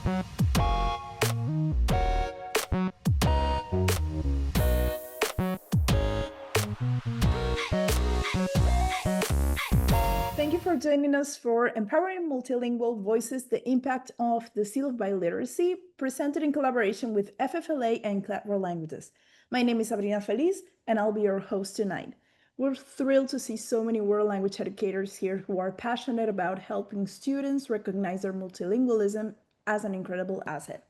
Thank you for joining us for Empowering Multilingual Voices, the Impact of the Seal of Biliteracy, presented in collaboration with FFLA and Clever Languages. My name is Sabrina Feliz, and I'll be your host tonight. We're thrilled to see so many world language educators here who are passionate about helping students recognize their multilingualism as an incredible asset.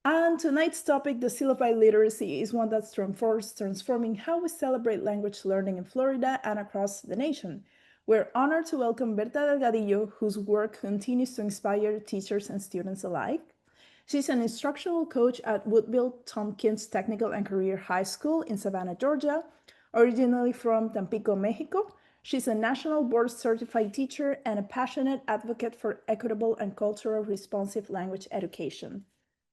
And tonight's topic, the Seal of Biliteracy, is one that's transforming how we celebrate language learning in Florida and across the nation. We're honored to welcome Berta Delgadillo, whose work continues to inspire teachers and students alike. She's an instructional coach at Woodville Tompkins Technical and Career High School in Savannah, Georgia. Originally from Tampico, Mexico, she's a national board certified teacher and a passionate advocate for equitable and culturally responsive language education.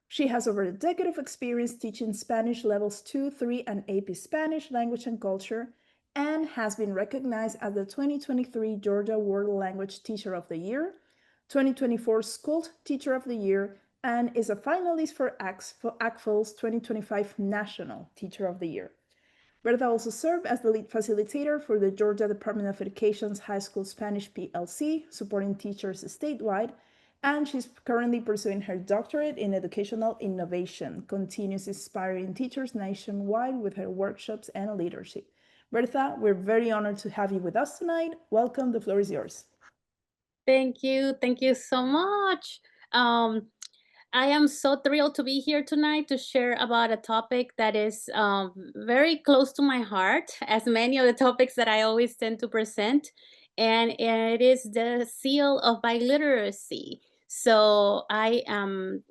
She has over a decade of experience teaching Spanish levels 2, 3, and AP Spanish language and culture, and has been recognized as the 2023 Georgia World Language Teacher of the Year, 2024 School Teacher of the Year, and is a finalist for ACFL's 2025 National Teacher of the Year. Berta also served as the lead facilitator for the Georgia Department of Education's High School Spanish PLC, supporting teachers statewide, and she's currently pursuing her doctorate in educational innovation, continues inspiring teachers nationwide with her workshops and leadership. Berta, we're very honored to have you with us tonight. Welcome, the floor is yours. Thank you so much. I am so thrilled to be here tonight to share about a topic that is very close to my heart, as many of the topics that I always tend to present, and it is the Seal of Biliteracy. So I'm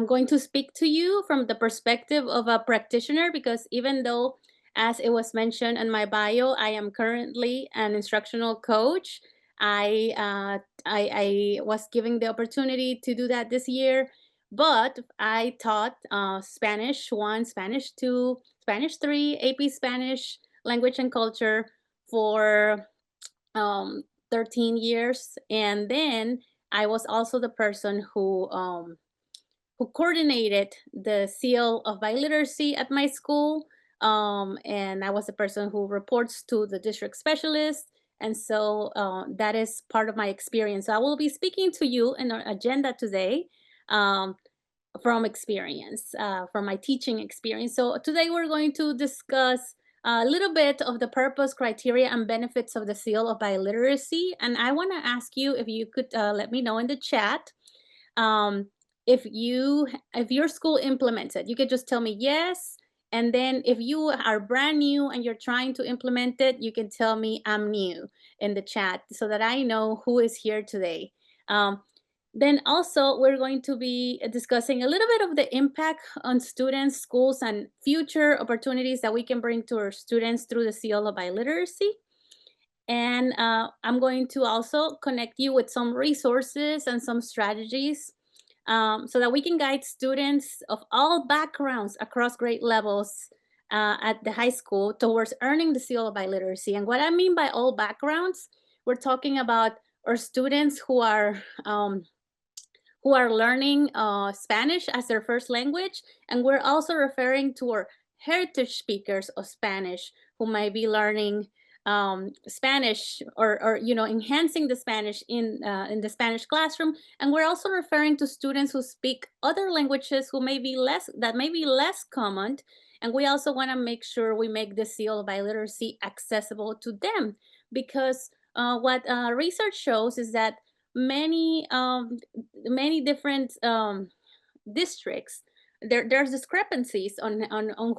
going to speak to you from the perspective of a practitioner, because even though, as it was mentioned in my bio, I am currently an instructional coach. I was given the opportunity to do that this year, but I taught Spanish 1, Spanish 2, Spanish 3, AP Spanish, language and culture for 13 years. And then I was also the person who coordinated the Seal of Biliteracy at my school. And I was the person who reports to the district specialist. And so that is part of my experience. So I will be speaking to you in our agenda today from experience, from my teaching experience. So today we're going to discuss a little bit of the purpose, criteria, and benefits of the Seal of Biliteracy. And I want to ask you if you could let me know in the chat um, if your school implements it. You could just tell me yes. And then if you are brand new and you're trying to implement it, you can tell me I'm new in the chat so that I know who is here today. Then also, we're going to be discussing a little bit of the impact on students, schools, and future opportunities that we can bring to our students through the Seal of Biliteracy. And I'm going to also connect you with some resources and some strategies so that we can guide students of all backgrounds across grade levels at the high school towards earning the Seal of Biliteracy. And what I mean by all backgrounds, we're talking about our students who are learning Spanish as their first language. And we're also referring to our heritage speakers of Spanish who might be learning Spanish or enhancing the Spanish in the Spanish classroom. And we're also referring to students who speak other languages who may be less common. And we also want to make sure we make the Seal of Biliteracy accessible to them, because what research shows is that many different districts, there's discrepancies on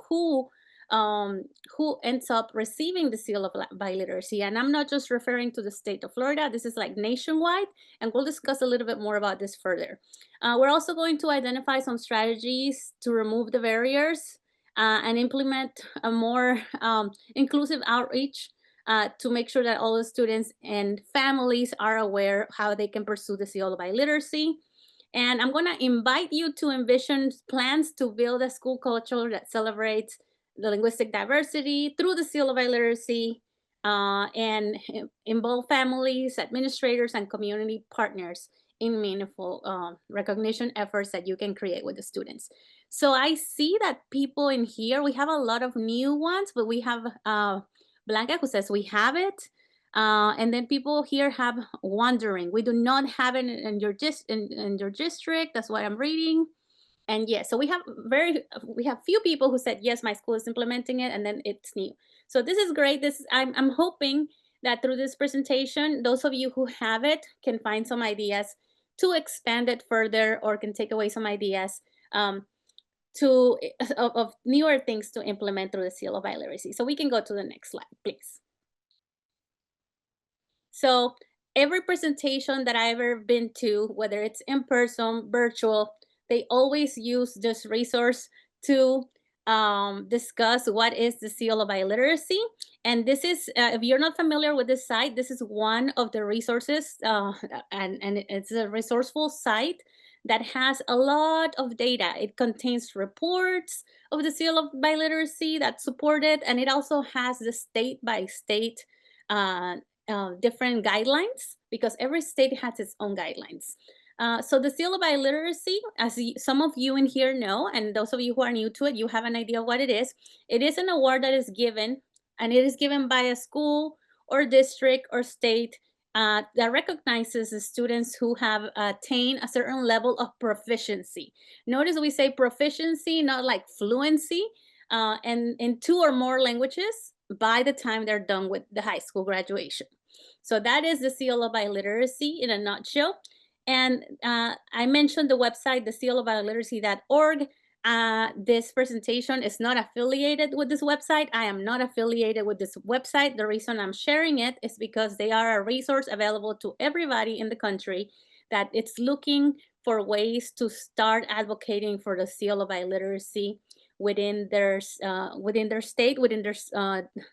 who ends up receiving the Seal of Biliteracy. And I'm not just referring to the state of Florida. This is like nationwide, and we'll discuss a little bit more about this further. We're also going to identify some strategies to remove the barriers and implement a more inclusive outreach to make sure that all the students and families are aware how they can pursue the Seal of Biliteracy. And I'm going to invite you to envision plans to build a school culture that celebrates the linguistic diversity through the Seal of Biliteracy and involve families, administrators, and community partners in meaningful recognition efforts that you can create with the students. So I see that people in here, we have a lot of new ones, but we have Blanca who says we have it. And then people here have wondering. We do not have it in your in your district. That's what I'm reading. And yes, so we have few people who said yes, my school is implementing it, and then it's new. So this is great. I'm hoping that through this presentation, those of you who have it can find some ideas to expand it further, or can take away some ideas um, of newer things to implement through the Seal of Biliteracy. So we can go to the next slide, please. So every presentation that I've ever been to, whether it's in person, virtual, they always use this resource to discuss what is the Seal of Biliteracy. And this is, if you're not familiar with this site, this is one of the resources, and it's a resourceful site that has a lot of data. It contains reports of the Seal of Biliteracy that support it, and it also has the state by state different guidelines, because every state has its own guidelines. So the Seal of Biliteracy, as some of you in here know, and those of you who are new to it, you have an idea of what it is. It is an award that is given, and it is given by a school or district or state that recognizes the students who have attained a certain level of proficiency. Notice we say proficiency, not like fluency, and in 2 or more languages by the time they're done with the high school graduation. So that is the Seal of Biliteracy in a nutshell. And I mentioned the website, the sealofbiliteracy.org. This presentation is not affiliated with this website. I am not affiliated with this website. The reason I'm sharing it is because they are a resource available to everybody in the country that it's looking for ways to start advocating for the Seal of Biliteracy within their state, within their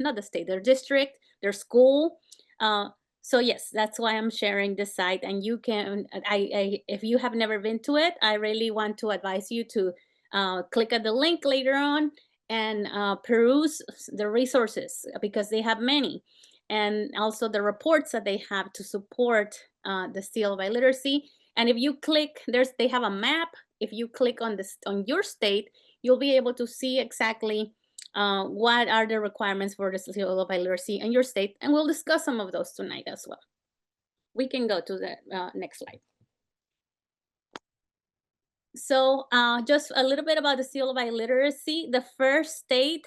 not the state, their district, their school. So yes, that's why I'm sharing this site. And you can, if you have never been to it, I really want to advise you to click at the link later on and peruse the resources, because they have many, and also the reports that they have to support the Seal of Biliteracy. And if you click, they have a map. If you click on this on your state, you'll be able to see exactly what are the requirements for the Seal of Biliteracy in your state, and we'll discuss some of those tonight as well. We can go to the next slide. So just a little bit about the Seal of Biliteracy. The first state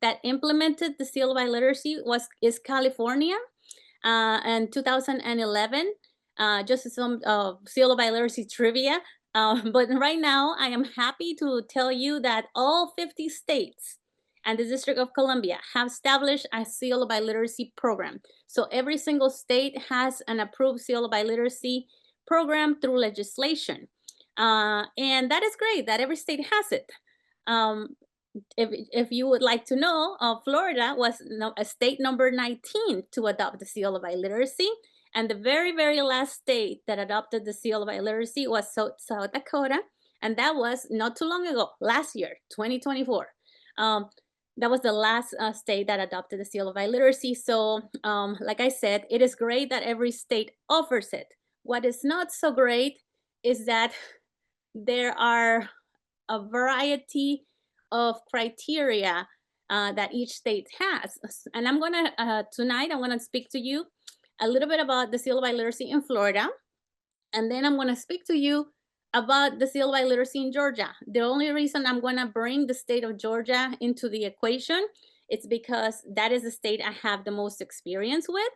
that implemented the Seal of Biliteracy is California in 2011. Just some Seal of Biliteracy trivia. But right now, I am happy to tell you that all 50 states and the District of Columbia have established a Seal of Biliteracy program. So every single state has an approved Seal of Biliteracy program through legislation. And that is great that every state has it. If you would like to know, Florida was a state number 19 to adopt the Seal of Biliteracy. And the very, very last state that adopted the Seal of Biliteracy was South Dakota. And that was not too long ago, last year, 2024. That was the last state that adopted the Seal of Biliteracy. So like I said, it is great that every state offers it. What is not so great is that there are a variety of criteria that each state has. And I'm gonna, tonight, I'm gonna speak to you a little bit about the Seal of Biliteracy in Florida. And then I'm gonna speak to you about the Seal of Biliteracy in Georgia. The only reason I'm gonna bring the state of Georgia into the equation is because that is the state I have the most experience with.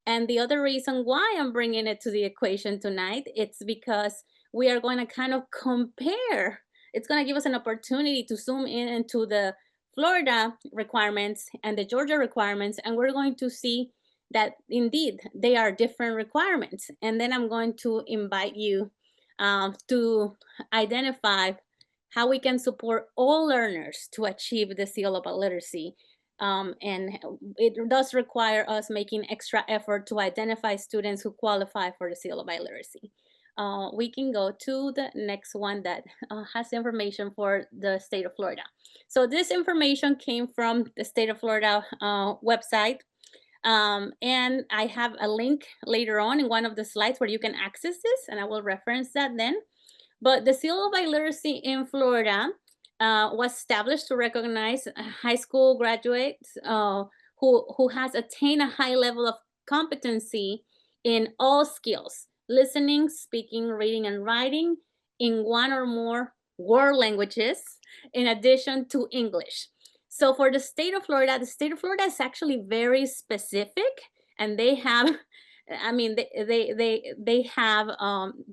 And the other reason why I'm bringing it to the equation tonight, it's because we are going to kind of compare. It's going to give us an opportunity to zoom in into the Florida requirements and the Georgia requirements, and we're going to see that indeed they are different requirements. And then I'm going to invite you to identify how we can support all learners to achieve the Seal of Biliteracy. And it does require us making extra effort to identify students who qualify for the Seal of Biliteracy. We can go to the next one that has information for the state of Florida. So this information came from the state of Florida website. And I have a link later on in one of the slides where you can access this, and I will reference that then. But the Seal of Biliteracy in Florida was established to recognize high school graduates who has attained a high level of competency in all skills: listening, speaking, reading, and writing in one or more world languages, in addition to English. So for the state of Florida, the state of Florida is actually very specific, and they have, I mean, they have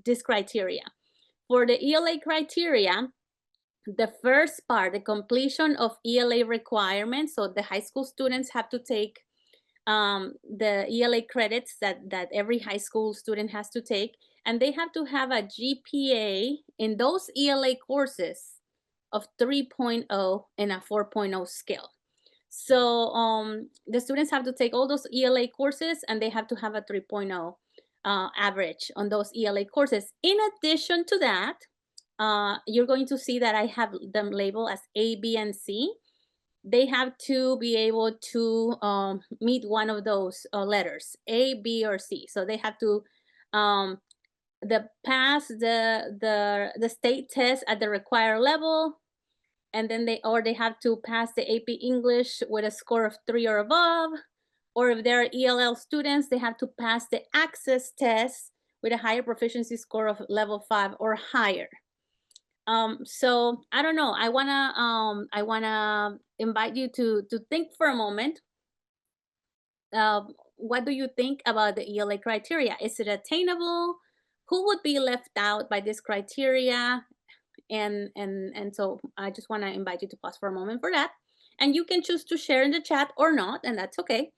this criteria. For the ELA criteria, the first part, the completion of ELA requirements, so the high school students have to take the ELA credits that every high school student has to take, and they have to have a GPA in those ELA courses of 3.0 and a 4.0 scale. So the students have to take all those ELA courses, and they have to have a 3.0 average on those ELA courses. In addition to that, you're going to see that I have them labeled as A, B, and C. They have to be able to meet one of those letters, A, B, or C. So they have to pass the state test at the required level, and then they have to pass the AP English with a score of 3 or above. Or if they're ELL students, they have to pass the access test with a higher proficiency score of level 5 or higher. So I don't know. I wanna invite you to think for a moment. What do you think about the ELA criteria? Is it attainable? Who would be left out by this criteria? And so I just want to invite you to pause for a moment for that. And you can choose to share in the chat or not, and that's okay.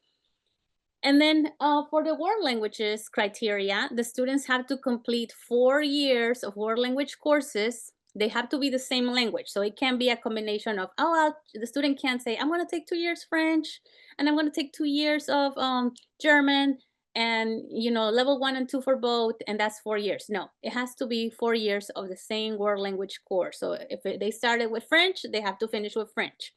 And then for the world languages criteria, the students have to complete 4 years of world language courses. They have to be the same language. So it can be a combination of, the student can't say, I'm going to take 2 years French, and I'm going to take 2 years of German, and level 1 and 2 for both, and that's 4 years. No, it has to be 4 years of the same world language course. So if they started with French, they have to finish with French.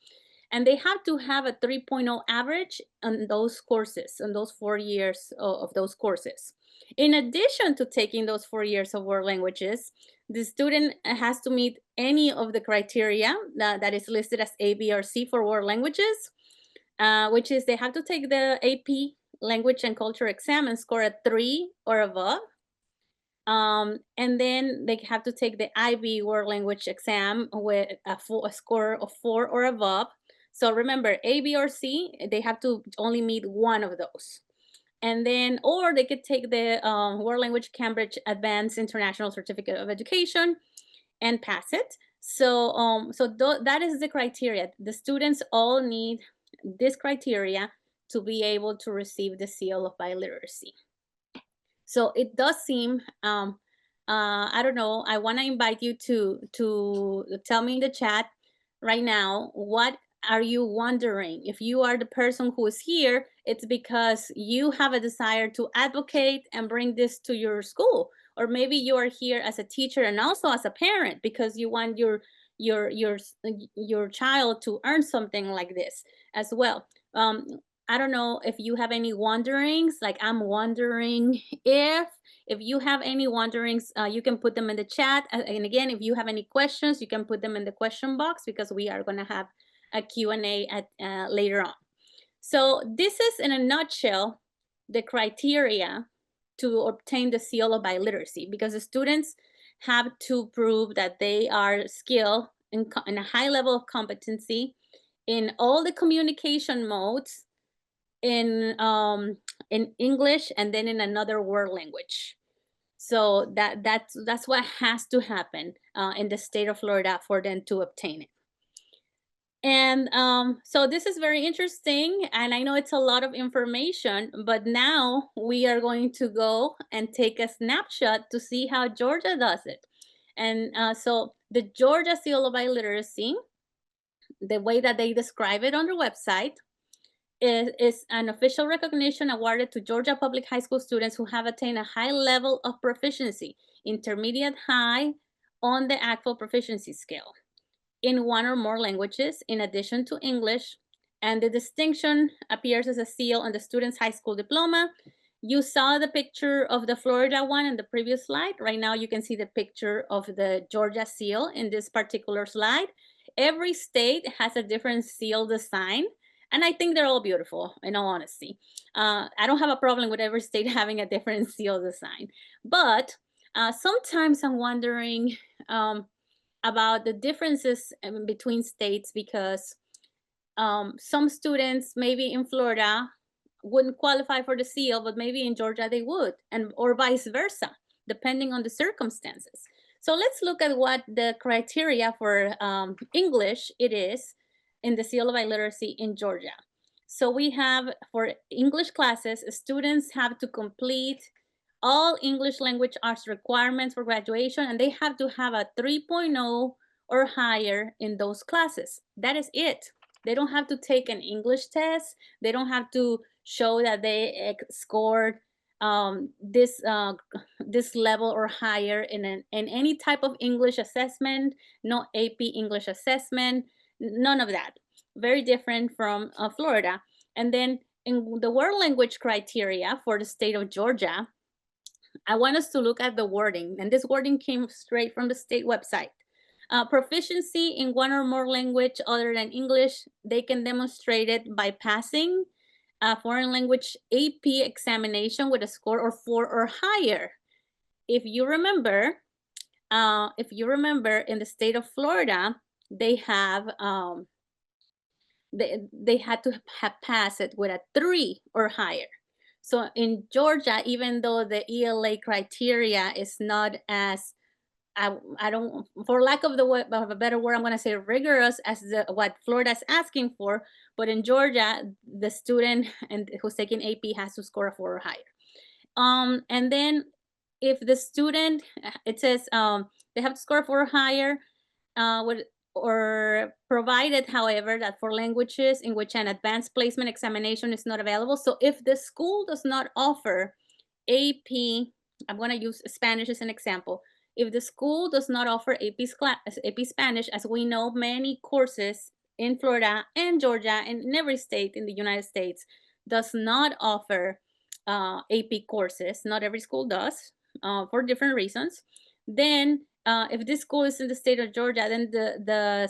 And they have to have a 3.0 average on those courses, on those 4 years of those courses. In addition to taking those 4 years of world languages, the student has to meet any of the criteria that is listed as A, B, or C for world languages, which is they have to take the AP language and culture exam and score a 3 or above. And then they have to take the IB world language exam with a score of 4 or above. So remember, A, B, or C, they have to only meet one of those. And then, or they could take the World Language Cambridge Advanced International Certificate of Education and pass it. So, that is the criteria. The students all need this criteria to be able to receive the Seal of Biliteracy. So it does seem, I don't know, I want to invite you to tell me in the chat right now, what are you wondering? If you are the person who is here, it's because you have a desire to advocate and bring this to your school. Or maybe you are here as a teacher and also as a parent because you want your child to earn something like this as well. I don't know if you have any wonderings, like I'm wondering if you have any wonderings, you can put them in the chat. And again, if you have any questions, you can put them in the question box because we are going to have a Q&A later on. So this is, in a nutshell, the criteria to obtain the Seal of Biliteracy, because the students have to prove that they are skilled in a high level of competency in all the communication modes, in English, and then in another world language. So that's what has to happen in the state of Florida for them to obtain it. And so this is very interesting, and I know it's a lot of information, but now we are going to go and take a snapshot to see how Georgia does it. And so the Georgia Seal of Biliteracy, the way that they describe it on their website, is an official recognition awarded to Georgia public high school students who have attained a high level of proficiency, intermediate high, on the ACTFL proficiency scale in one or more languages in addition to English, And the distinction appears as a seal on the student's high school diploma. You saw the picture of the Florida one in the previous slide. Right now you can see the picture of the Georgia seal in this particular slide. Every state has a different seal design, and I think they're all beautiful, in all honesty. I don't have a problem with every state having a different seal design, but sometimes I'm wondering about the differences between states, because some students maybe in Florida wouldn't qualify for the seal, but maybe in Georgia they would, and or vice versa, depending on the circumstances. So let's look at what the criteria for English it is in the Seal of Biliteracy in Georgia. So we have, for English classes, students have to complete all English language arts requirements for graduation, and they have to have a 3.0 or higher in those classes. That is it. They don't have to take an English test. They don't have to show that they scored this level or higher in any type of English assessment. No AP English assessment. None of that. Very different from Florida. And then in the world language criteria for the state of Georgia, I want us to look at the wording, and this wording came straight from the state website. Proficiency in one or more language other than English, they can demonstrate it by passing a foreign language AP examination with a score of 4 or higher. If you remember, in the state of Florida, they have they had to have passed it with a 3 or higher. So in Georgia, even though the ELA criteria is not as I don't, for lack of of a better word, I'm going to say rigorous as what Florida is asking for. But in Georgia, the student and who's taking AP has to score a 4 or higher. And then if the student, it says they have to score a 4 or higher, with, or provided, however, that for languages in which an advanced placement examination is not available. So if the school does not offer AP, I'm going to use Spanish as an example. If the school does not offer AP Spanish, as we know, many courses in Florida and Georgia and in every state in the United States does not offer AP courses. Not every school does, for different reasons. Then if this school is in the state of Georgia, then the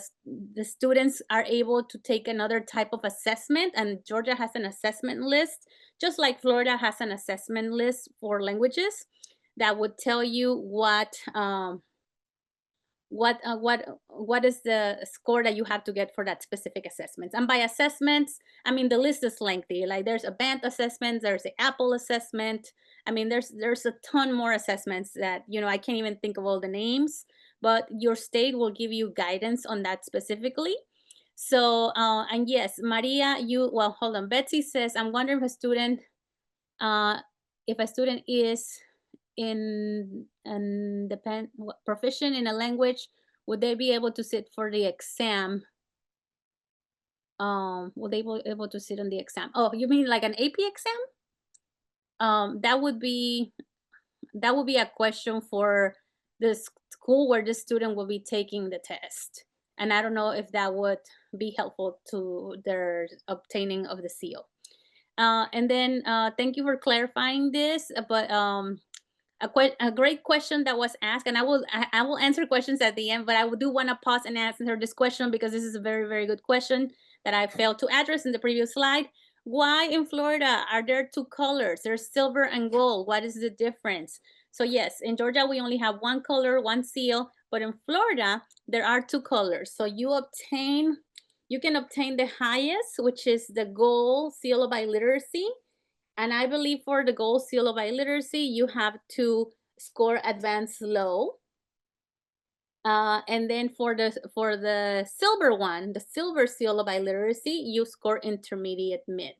students are able to take another type of assessment, and Georgia has an assessment list, just like Florida has an assessment list for languages that would tell you what is the score that you have to get for that specific assessments. And by assessments, I mean the list is lengthy. Like there's a band assessment, there's the Apple assessment. I mean there's a ton more assessments that I can't even think of all the names, but your state will give you guidance on that specifically. So and yes, Maria, well, hold on. Betsy says, I'm wondering if a student is proficient in a language, would they be able to sit for the exam? Would they be able to sit on the exam? Oh, you mean like an AP exam? That would be a question for the school where the student will be taking the test. And I don't know if that would be helpful to their obtaining of the seal. And then thank you for clarifying this, but a great question that was asked, and I will answer questions at the end, but I do want to pause and answer this question because this is a very, very good question that I failed to address in the previous slide. Why in Florida are there two colors? There's silver and gold. What is the difference? So yes, in Georgia we only have one color, one seal, but in Florida there are two colors. So you can obtain the highest, which is the gold seal of biliteracy. And I believe for the gold seal of biliteracy, you have to score advanced low. And then for the silver one, the silver seal of biliteracy, you score intermediate mid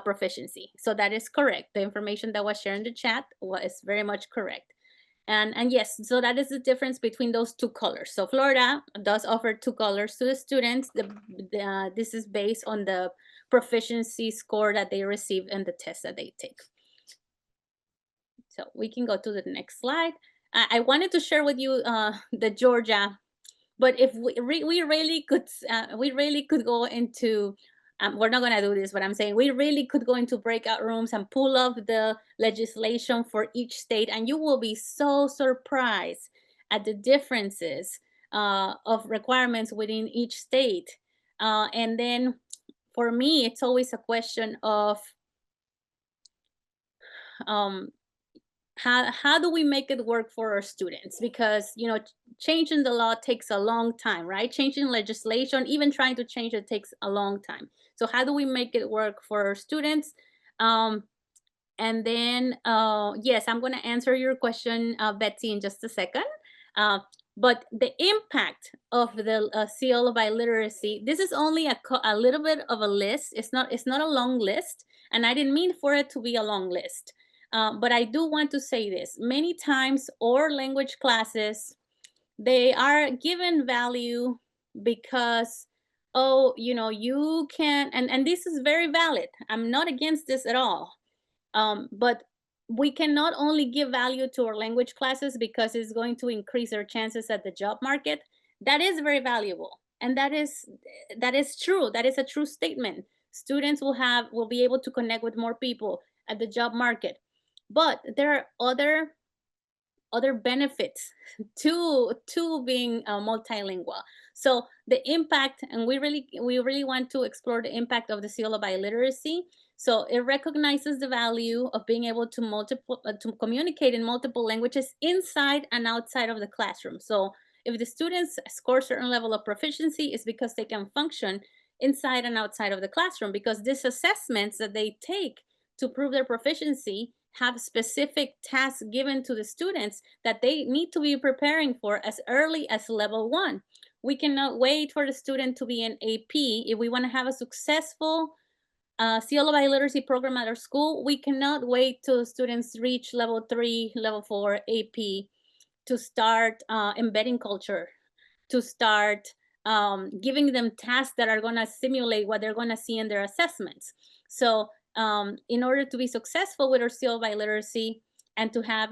proficiency. So that is correct. The information that was shared in the chat was very much correct. And yes, so that is the difference between those two colors. So Florida does offer two colors to the students. This is based on the proficiency score that they receive in the test that they take. So we can go to the next slide. I wanted to share with you the Georgia, but if we really could go into we're not going to do this, but I'm saying we really could go into breakout rooms and pull up the legislation for each state, and you will be so surprised at the differences of requirements within each state. And then for me, it's always a question of um, how do we make it work for our students, because changing the law takes a long time, right? Changing legislation, even trying to change it, takes a long time. So how do we make it work for our students? And then yes, I'm going to answer your question, Betsy, in just a second. uh, but the impact of the seal of biliteracy, this is only a little bit of a list. It's not a long list, and I didn't mean for it to be a long list. But I do want to say this: many times our language classes, they are given value because, oh, you can, and this is very valid. I'm not against this at all. But we can not only give value to our language classes because it's going to increase our chances at the job market. That is very valuable, and that is true. That is a true statement. Students will be able to connect with more people at the job market. But there are other benefits to being multilingual. So the impact, and we really want to explore the impact of the seal of biliteracy. So it recognizes the value of being able to communicate in multiple languages inside and outside of the classroom. So if the students score a certain level of proficiency, it's because they can function inside and outside of the classroom, because these assessments that they take to prove their proficiency have specific tasks given to the students that they need to be preparing for as early as level 1. We cannot wait for the student to be an AP. If we want to have a successful Seal of Biliteracy program at our school, we cannot wait till students reach level 3, level 4 AP to start embedding culture, to start giving them tasks that are going to simulate what they're going to see in their assessments. So in order to be successful with our Seal of Biliteracy, and to have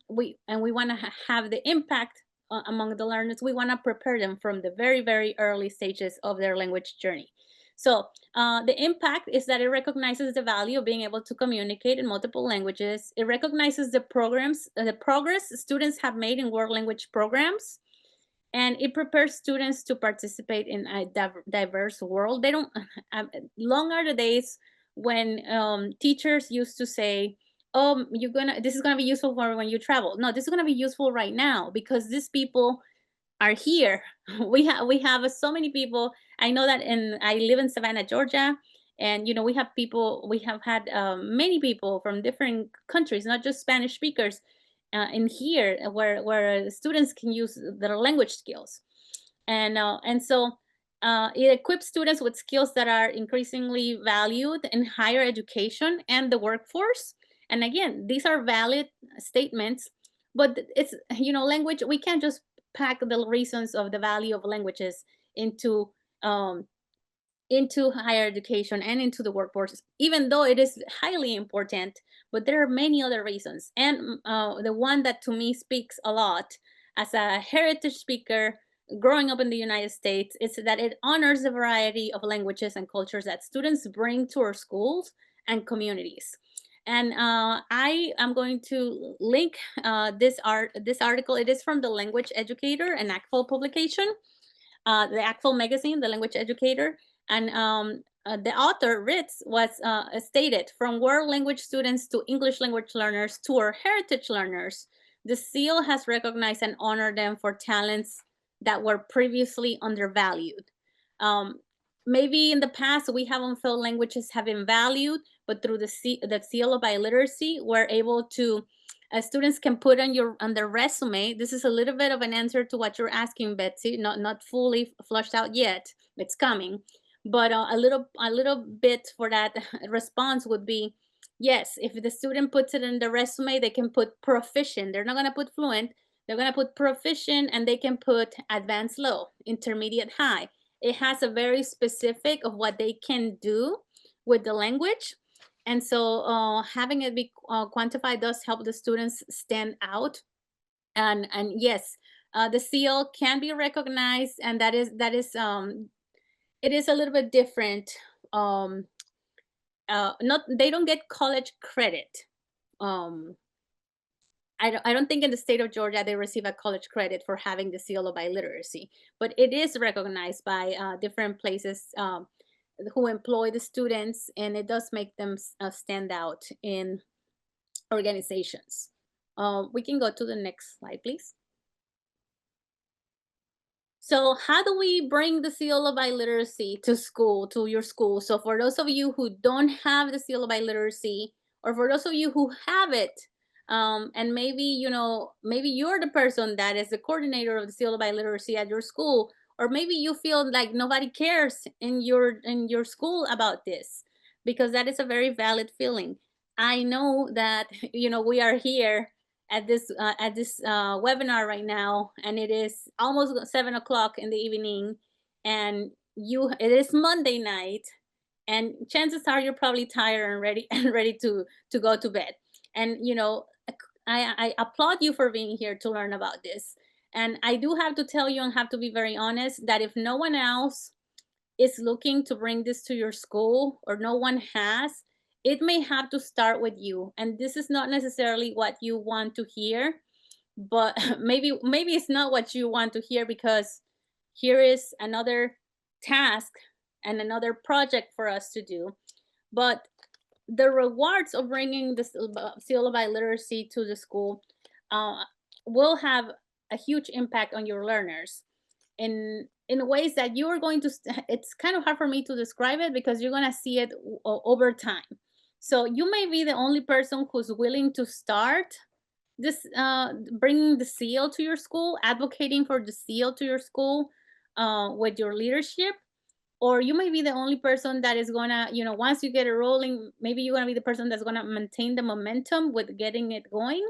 we want to have the impact among the learners, we want to prepare them from the very, very early stages of their language journey. So the impact is that it recognizes the value of being able to communicate in multiple languages. It recognizes the progress students have made in world language programs, and it prepares students to participate in a diverse world. They don't long are the days when teachers used to say, oh, this is gonna be useful for when you travel. No, this is gonna be useful right now, because these people are here. We have so many people. I know that I live in Savannah, Georgia, and we have had many people from different countries, not just Spanish speakers, in here, where students can use their language skills. And so it equips students with skills that are increasingly valued in higher education and the workforce. And again, these are valid statements, but it's, language, we can't just pack the reasons of the value of languages into um, into higher education and into the workforce, even though it is highly important. But there are many other reasons. And the one that to me speaks a lot as a heritage speaker growing up in the United States is that it honors the variety of languages and cultures that students bring to our schools and communities. And I am going to link this article. It is from the Language Educator, an ACTFL publication, the ACTFL magazine, the Language Educator. And the author, Ritz, was stated, from world language students to English language learners to our heritage learners, the seal has recognized and honored them for talents that were previously undervalued. Um, Maybe in the past we haven't felt languages have been valued, but through the seal of biliteracy, we're able to, students can put on their resume. This is a little bit of an answer to what you're asking, Betsy. Not fully flushed out yet. It's coming, but a little bit for that response would be, yes, if the student puts it in the resume, they can put proficient. They're not going to put fluent. They're going to put proficient, and they can put advanced low, intermediate high. It has a very specific of what they can do with the language. And so having it be quantified does help the students stand out. And yes, the seal can be recognized, and that is it is a little bit different not, they don't get college credit. Um, I don't think in the state of Georgia they receive a college credit for having the seal of biliteracy, but it is recognized by different places who employ the students, and it does make them stand out in organizations. We can go to the next slide, please. So how do we bring the seal of biliteracy to school, to your school? So for those of you who don't have the seal of biliteracy, or for those of you who have it, and maybe, maybe you're the person that is the coordinator of the seal of biliteracy at your school, or maybe you feel like nobody cares in your school about this, because that is a very valid feeling. I know that we are here at this webinar right now, and it is almost 7 o'clock in the evening, and it is Monday night, and chances are you're probably tired and ready and ready to go to bed. And I applaud you for being here to learn about this. And I do have to tell you and have to be very honest that if no one else is looking to bring this to your school, or no one has, it may have to start with you. And this is not necessarily what you want to hear, but maybe it's not what you want to hear, because here is another task and another project for us to do. But the rewards of bringing the seal of biliteracy to the school uh, will have a huge impact on your learners in ways that you are going to it's kind of hard for me to describe it, because you're going to see it over time. So you may be the only person who's willing to start this bringing the seal to your school, advocating for the seal to your school with your leadership, or you may be the only person that is gonna, once you get it rolling, maybe you're gonna be the person that's gonna maintain the momentum with getting it going.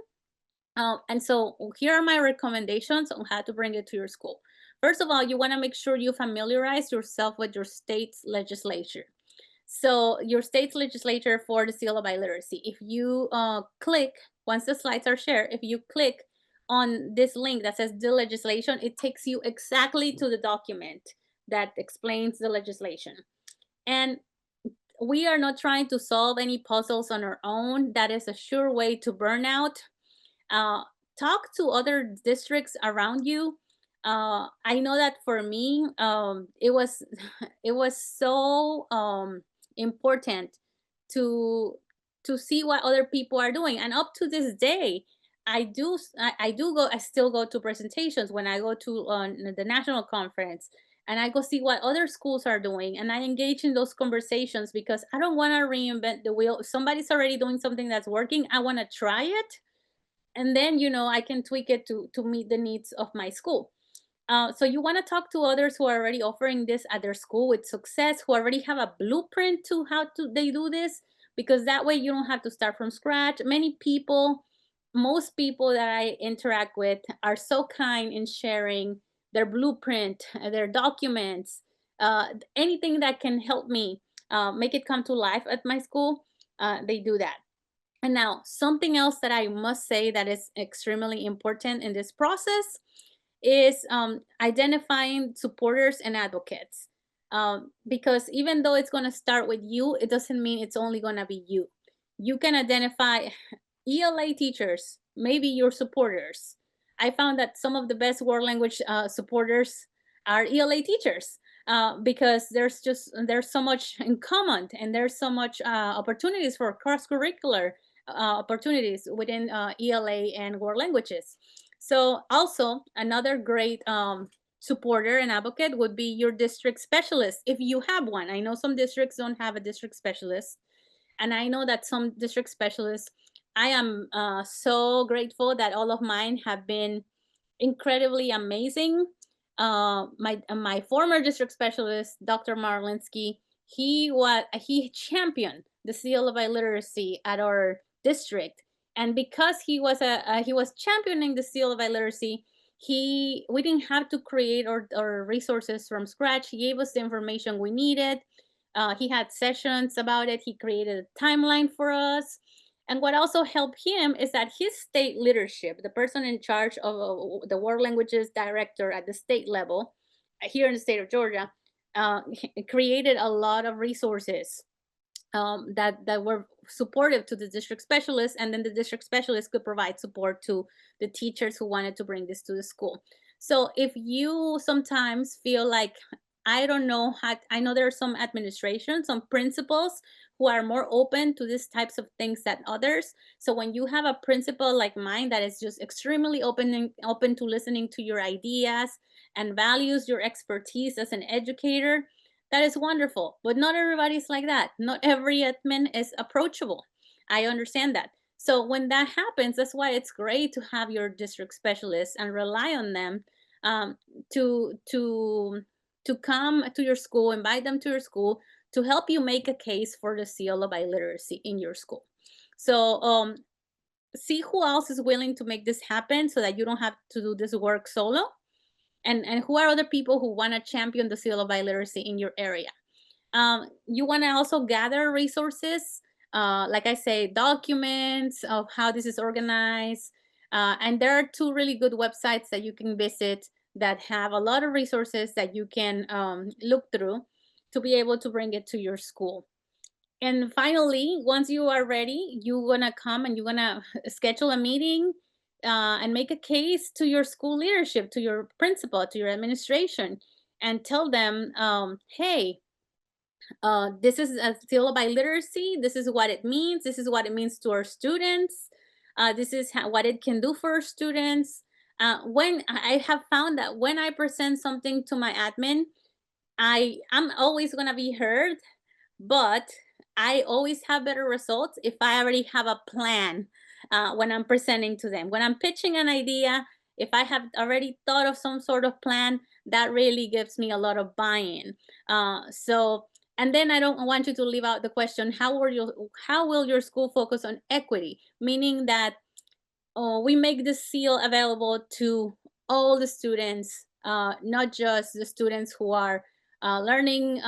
And so here are my recommendations on how to bring it to your school. First of all, you want to make sure you familiarize yourself with your state's legislature. So your state's legislature for the seal of biliteracy. If you click, once the slides are shared, if you click on this link that says the legislation, it takes you exactly to the document that explains the legislation. And we are not trying to solve any puzzles on our own. That is a sure way to burn out. uh, Talk to other districts around you. I know that for me, it was it was so important to see what other people are doing, and up to this day, I still go to presentations when I go to the national conference, and I go see what other schools are doing, and I engage in those conversations, because I don't want to reinvent the wheel. If somebody's already doing something that's working, I want to try it, and then I can tweak it to meet the needs of my school. So you want to talk to others who are already offering this at their school with success, who already have a blueprint to how to they do this, because that way you don't have to start from scratch. Most people that I interact with are so kind in sharing their blueprint, their documents, anything that can help me make it come to life at my school. They do that. And now, something else that I must say that is extremely important in this process is identifying supporters and advocates. Because even though it's going to start with you, it doesn't mean it's only going to be you. You can identify ELA teachers, maybe your supporters. I found that some of the best world language supporters are ELA teachers. Because there's so much in common, and there's so much opportunities for cross curricular opportunities within ELA and world languages. So also another great supporter and advocate would be your district specialist, if you have one. I know some districts don't have a district specialist, and I know that some district specialists, I am so grateful that all of mine have been incredibly amazing. My former district specialist, Dr. Marlinsky, he championed the seal of biliteracy at our district, and because he was championing the seal of biliteracy, we didn't have to create our resources from scratch. He gave us the information we needed. He had sessions about it. He created a timeline for us. And what also helped him is that his state leadership, the person in charge of the world languages director at the state level here in the state of Georgia, created a lot of resources that were supportive to the district specialists, and then the district specialists could provide support to the teachers who wanted to bring this to the school. So if you sometimes feel like, I don't know how, I know there are some administrations, some principals who are more open to these types of things than others. So when you have a principal like mine that is just extremely open to listening to your ideas and values your expertise as an educator, that is wonderful. But not everybody's like that. Not every admin is approachable. I understand that. So when that happens, that's why it's great to have your district specialists and rely on them, um, to to to come to your school, invite them to your school to help you make a case for the seal of biliteracy in your school. So see who else is willing to make this happen so that you don't have to do this work solo, and who are other people who want to champion the seal of biliteracy in your area. You want to also gather resources, like I say, documents of how this is organized. And there are two really good websites that you can visit that have a lot of resources that you can look through to be able to bring it to your school. And finally, once you are ready, you're gonna come and you're gonna schedule a meeting and make a case to your school leadership, to your principal, to your administration, and tell them, hey, this is a seal of biliteracy. This is what it means. This is what it means to our students. This is what it can do for our students. When I have found that when I present something to my admin, I'm always gonna be heard, but I always have better results if I already have a plan when I'm presenting to them. When I'm pitching an idea, if I have already thought of some sort of plan, that really gives me a lot of buy-in. And then I don't want you to leave out the question: how will your school focus on equity? Meaning that we make the seal available to all the students, not just the students who are learning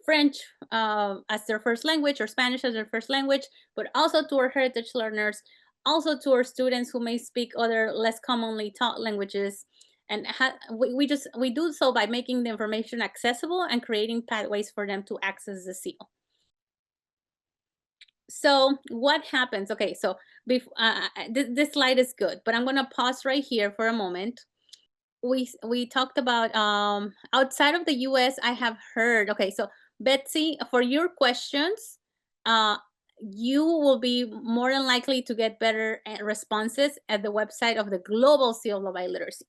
French as their first language or Spanish as their first language, but also to our heritage learners, also to our students who may speak other less commonly taught languages. And we do so by making the information accessible and creating pathways for them to access the seal. So what happens? Okay, so this slide is good, but I'm gonna pause right here for a moment. We talked about outside of the U.S. I have heard. Okay, so Betsy, for your questions, uh, you will be more than likely to get better responses at the website of the Global Seal of Biliteracy.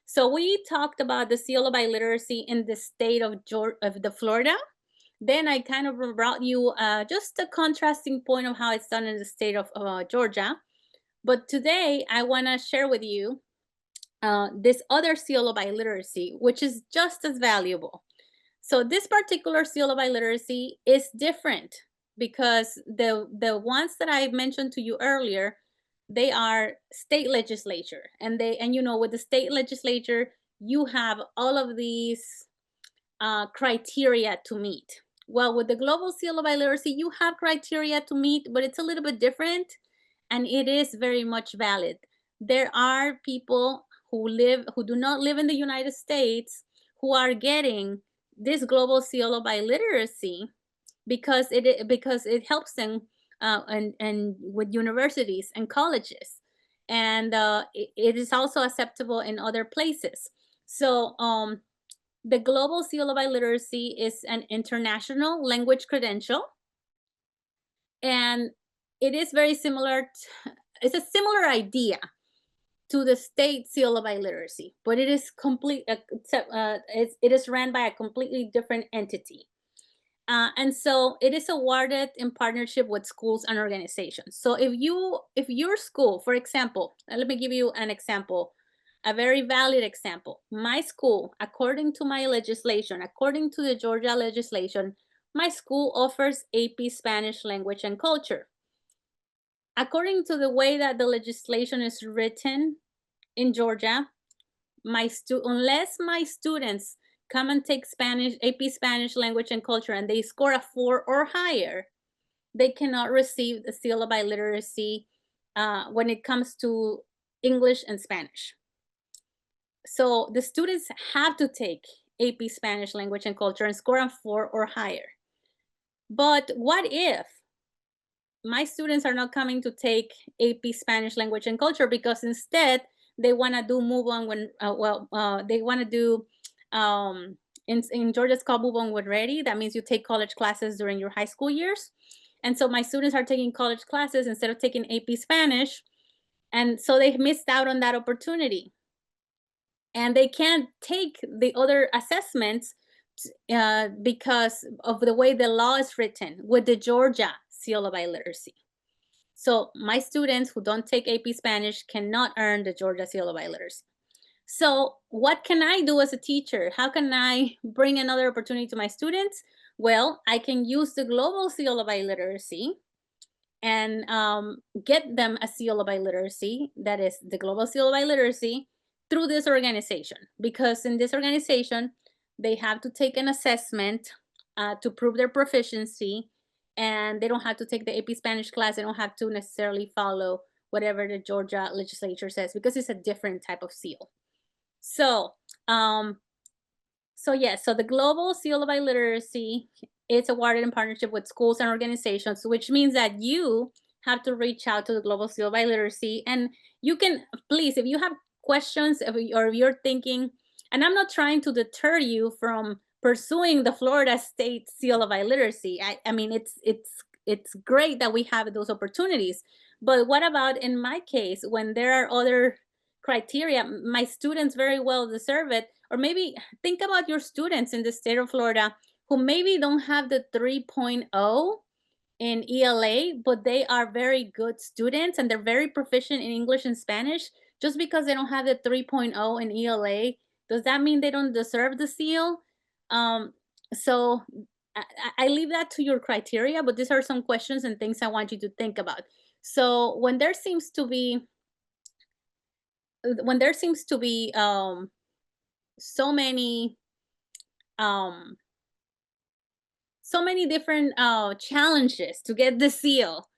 So we talked about the Seal of Biliteracy in the state of the Florida. Then I kind of brought you just a contrasting point of how it's done in the state of Georgia. But today I want to share with you this other seal of biliteracy, which is just as valuable. So this particular seal of biliteracy is different because the ones that I mentioned to you earlier, they are state legislature, and you know, with the state legislature you have all of these criteria to meet. Well, with the global seal of biliteracy, you have criteria to meet, but it's a little bit different, and it is very much valid. There are people who do not live in the United States who are getting this global seal of biliteracy because it helps them and with universities and colleges, and it is also acceptable in other places. So the Global Seal of Biliteracy is an international language credential, and it is very similar. It's a similar idea to the State Seal of Biliteracy, but it is it is ran by a completely different entity. And so it is awarded in partnership with schools and organizations. So if your school, for example, let me give you an example, a very valid example. My school, according to my legislation, according to the Georgia legislation, my school offers AP Spanish language and culture. According to the way that the legislation is written in Georgia, unless my students come and take Spanish, AP Spanish language and culture, and they score a 4 or higher, they cannot receive the seal of biliteracy when it comes to English and Spanish. So the students have to take AP Spanish language and culture and score a 4 or higher. But what if my students are not coming to take AP Spanish language and culture because instead they want to do move on when they want to do in Georgia it's called move on when ready. That means you take college classes during your high school years. And so my students are taking college classes instead of taking AP Spanish, and so they missed out on that opportunity. And they can't take the other assessments because of the way the law is written with the Georgia Seal of Biliteracy. So my students who don't take AP Spanish cannot earn the Georgia Seal of Biliteracy. So what can I do as a teacher? How can I bring another opportunity to my students? Well, I can use the Global Seal of Biliteracy and get them a Seal of Biliteracy, that is the Global Seal of Biliteracy, through this organization. Because in this organization, they have to take an assessment to prove their proficiency, and they don't have to take the AP Spanish class. They don't have to necessarily follow whatever the Georgia legislature says because it's a different type of seal. So, yes, so the Global Seal of Biliteracy is awarded in partnership with schools and organizations, which means that you have to reach out to the Global Seal of Biliteracy. And you can, please, if you have questions or if you're thinking, and I'm not trying to deter you from pursuing the Florida State Seal of Biliteracy. I mean, it's great that we have those opportunities. But what about in my case when there are other criteria? My students very well deserve it. Or maybe think about your students in the state of Florida who maybe don't have the 3.0 in ELA, but they are very good students and they're very proficient in English and Spanish. Just because they don't have the 3.0 in ELA, does that mean they don't deserve the seal? Um, so I leave that to your criteria, but these are some questions and things I want you to think about. So when there seems to be so many um so many different challenges to get the seal,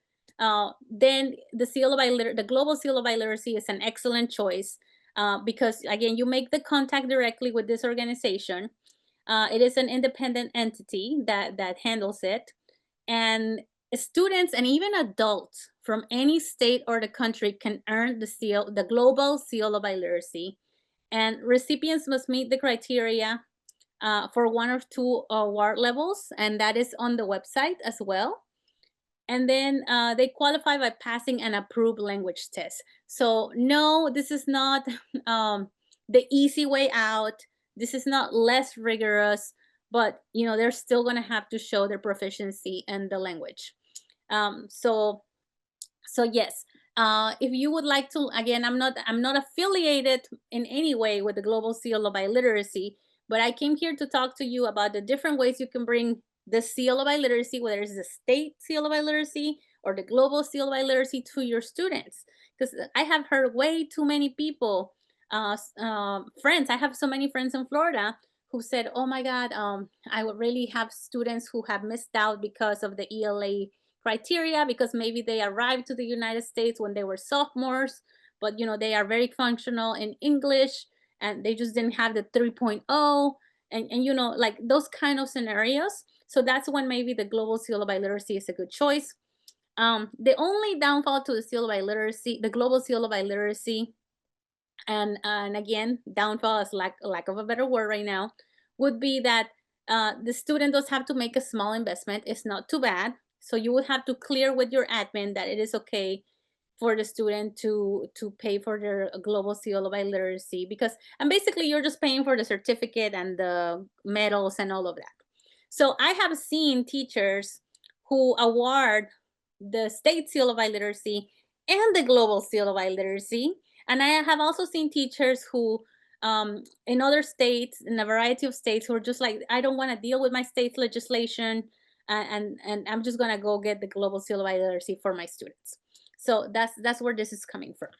then the global seal of biliteracy is an excellent choice, because again you make the contact directly with this organization. It is an independent entity that handles it, and students and even adults from any state or the country can earn the global seal of biliteracy, and recipients must meet the criteria for one or two award levels, and that is on the website as well. And then they qualify by passing an approved language test. So no, this is not the easy way out. This is not less rigorous, but they're still going to have to show their proficiency in the language. So yes, if you would like to, again, I'm not affiliated in any way with the Global Seal of Biliteracy, but I came here to talk to you about the different ways you can bring the Seal of Biliteracy, whether it's the State Seal of Biliteracy or the Global Seal of Biliteracy, to your students. Because I have heard way too many people, friends. I have so many friends in Florida who said, "Oh my God, I would really have students who have missed out because of the ELA criteria, because maybe they arrived to the United States when they were sophomores, but they are very functional in English and they just didn't have the 3.0, and like those kind of scenarios." So that's when maybe the Global Seal of Biliteracy is a good choice. The only downfall to the Seal of Biliteracy, the Global Seal of Biliteracy, and again, downfall is lack of a better word right now, would be that the student does have to make a small investment. It's not too bad. So you would have to clear with your admin that it is okay for the student to pay for their Global Seal of Biliteracy, and basically you're just paying for the certificate and the medals and all of that. So I have seen teachers who award the State Seal of Biliteracy and the Global Seal of Biliteracy, and I have also seen teachers who in other states, in a variety of states, who are just like, I don't want to deal with my state's legislation, and I'm just gonna go get the Global Seal of Biliteracy for my students. So that's where this is coming from.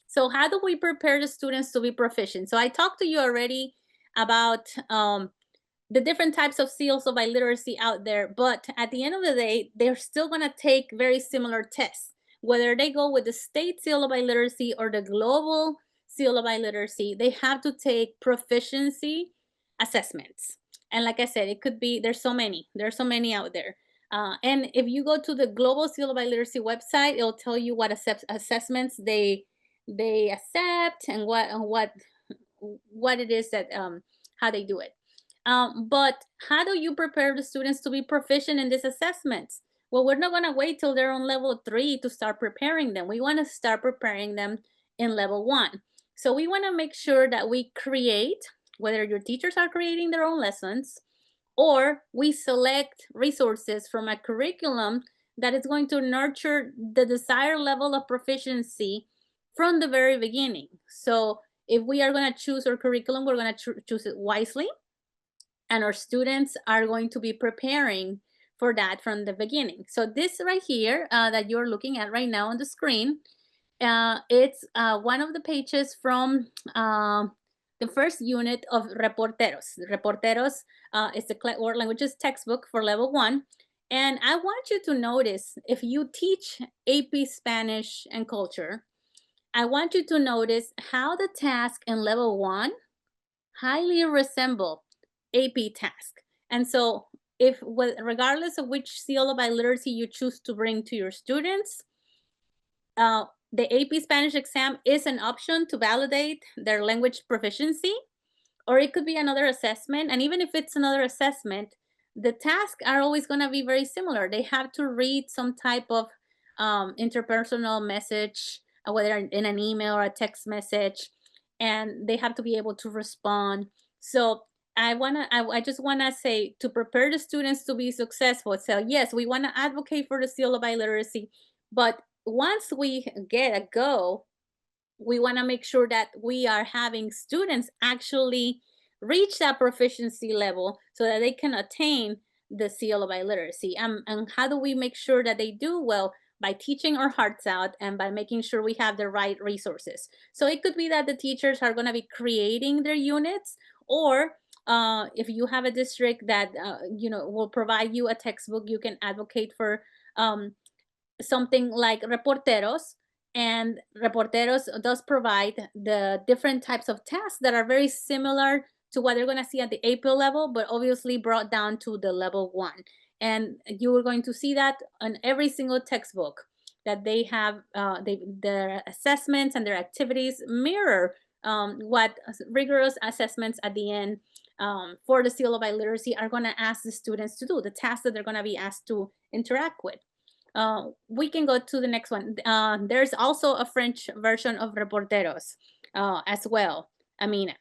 So how do we prepare the students to be proficient? So I talked to you already about the different types of seals of biliteracy out there, but at the end of the day, they're still going to take very similar tests, whether they go with the State Seal of Biliteracy or the Global Seal of Biliteracy, they have to take proficiency assessments. And like I said, it could be, there's so many out there. And if you go to the Global Seal of Biliteracy website, it'll tell you what assessments they accept and what it is that how they do it. But how do you prepare the students to be proficient in these assessments? Well, we're not going to wait till they're on level 3 to start preparing them. We want to start preparing them in level 1. So we want to make sure that we create, whether your teachers are creating their own lessons, or we select resources from a curriculum that is going to nurture the desired level of proficiency from the very beginning. So if we are going to choose our curriculum, we're going to choose it wisely, and our students are going to be preparing for that from the beginning. So this right here that you're looking at right now on the screen, it's one of the pages from the first unit of Reporteros. Reporteros is the world languages textbook for level 1. And I want you to notice, if you teach AP Spanish and culture, I want you to notice how the task in level 1 highly resemble AP task. And so regardless of which seal of biliteracy you choose to bring to your students, the AP Spanish exam is an option to validate their language proficiency, or it could be another assessment. And even if it's another assessment, the tasks are always going to be very similar. They have to read some type of interpersonal message, whether in an email or a text message, and they have to be able to respond. So I just wanna say, to prepare the students to be successful. So yes, we wanna advocate for the seal of biliteracy, but once we get a go, we want to make sure that we are having students actually reach that proficiency level so that they can attain the seal of biliteracy. And how do we make sure that they do? Well, by teaching our hearts out and by making sure we have the right resources. So it could be that the teachers are going to be creating their units, or if you have a district that will provide you a textbook, you can advocate for something like Reporteros. And Reporteros does provide the different types of tasks that are very similar to what they're going to see at the AP level, but obviously brought down to the level 1. And you are going to see that on every single textbook, that they have their assessments and their activities mirror what rigorous assessments at the end for the seal of biliteracy are going to ask the students to do, the tasks that they're going to be asked to interact with. We can go to the next one. There's also a French version of Reporteros as well. I mean,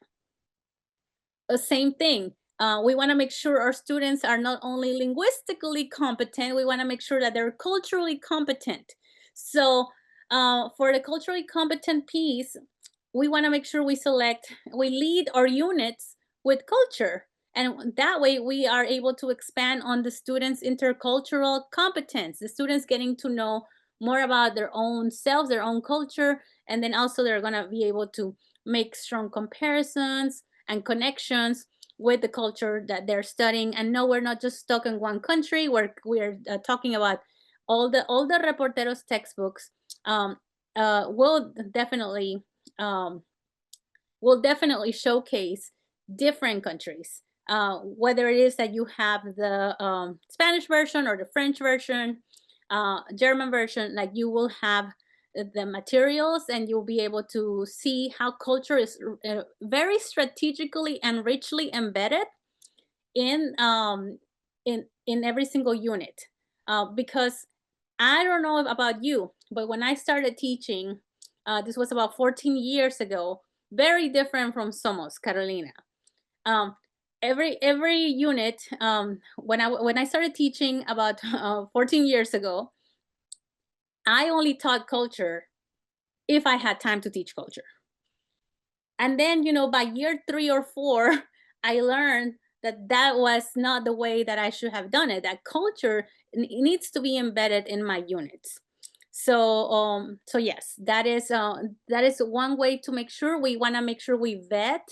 same thing. We want to make sure our students are not only linguistically competent, we want to make sure that they're culturally competent. So for the culturally competent piece, we want to make sure we lead our units with culture. And that way we are able to expand on the students' intercultural competence, the students getting to know more about their own selves, their own culture, and then also they're going to be able to make strong comparisons and connections with the culture that they're studying. And no, we're not just stuck in one country. We're talking about all the Reporteros textbooks will definitely showcase different countries, whether it is that you have the Spanish version or the French version, German version. Like, you will have the materials and you'll be able to see how culture is very strategically and richly embedded in every single unit. Because I don't know about you, but when I started teaching, this was about 14 years ago, very different from Somos, Carolina. Every unit, when I started teaching about 14 years ago, I only taught culture if I had time to teach culture. And then, by year 3 or 4, I learned that that was not the way that I should have done it. That culture needs to be embedded in my units. So yes, that is one way to make sure. We want to make sure we vet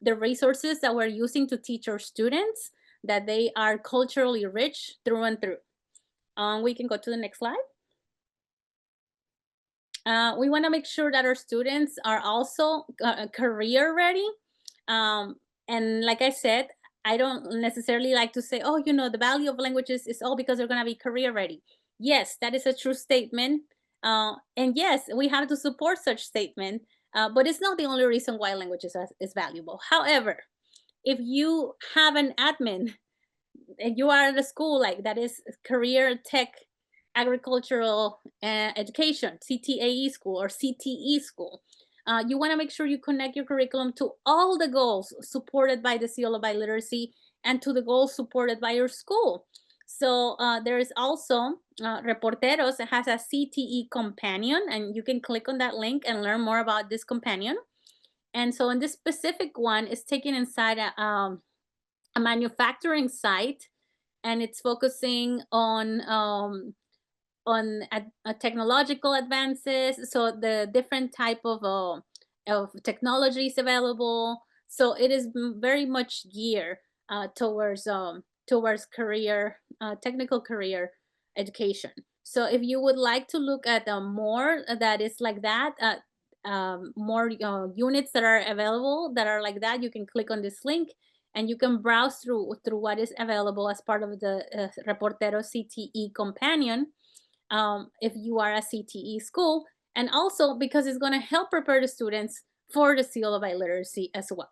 the resources that we're using to teach our students, that they are culturally rich through and through. We can go to the next slide. We want to make sure that our students are also career ready. Um, and like I said, I don't necessarily like to say, oh, the value of languages is all because they're going to be career ready. Yes, that is a true statement. And yes, we have to support such statement, but it's not the only reason why languages is valuable. However, if you have an admin and you are at a school like that is career tech agricultural education, CTAE school or CTE school, you want to make sure you connect your curriculum to all the goals supported by the Seal of Biliteracy and to the goals supported by your school. So there is also Reporteros has a CTE companion, and you can click on that link and learn more about this companion. And so in this specific one is taken inside a manufacturing site, and it's focusing on technological advances, so the different type of technologies available. So it is very much geared towards career technical career education. So if you would like to look at more that is like that, more units that are available that are like that, you can click on this link and you can browse through what is available as part of the Reportero CTE companion, if you are a CTE school, and also because it's going to help prepare the students for the Seal of Biliteracy as well.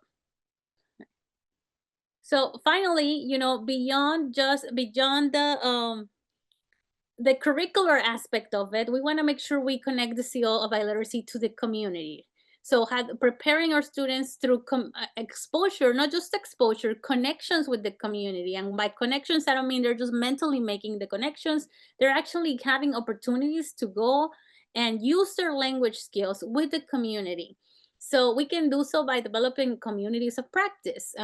So finally, beyond the curricular aspect of it, we want to make sure we connect the Seal of Biliteracy to the community. So preparing our students through exposure, not just exposure, connections with the community. And by connections, I don't mean they're just mentally making the connections. They're actually having opportunities to go and use their language skills with the community. So we can do so by developing communities of practice.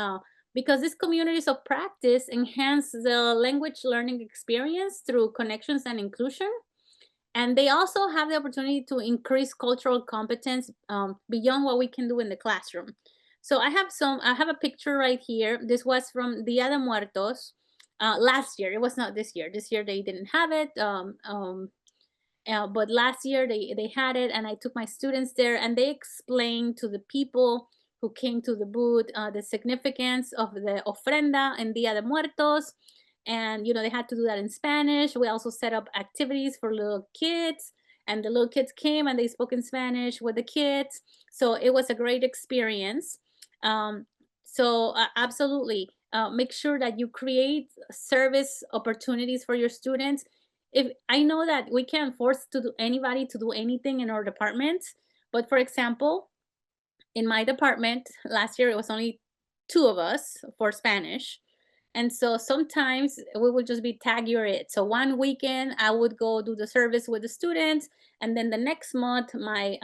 Because these communities of practice enhance the language learning experience through connections and inclusion. And they also have the opportunity to increase cultural competence beyond what we can do in the classroom. So I have a picture right here. This was from Dia de Muertos last year. It was not this year. This year they didn't have it. But last year they had it, and I took my students there, and they explained to the people who came to the booth the significance of the ofrenda en Dia de Muertos. And they had to do that in Spanish. We also set up activities for little kids, and the little kids came and they spoke in Spanish with the kids. So it was a great experience. Absolutely, make sure that you create service opportunities for your students. If I know that we can't force anybody to do anything in our department, but for example, in my department last year it was only two of us for Spanish, and so sometimes we would just be tag your it. So one weekend I would go do the service with the students, and then the next month my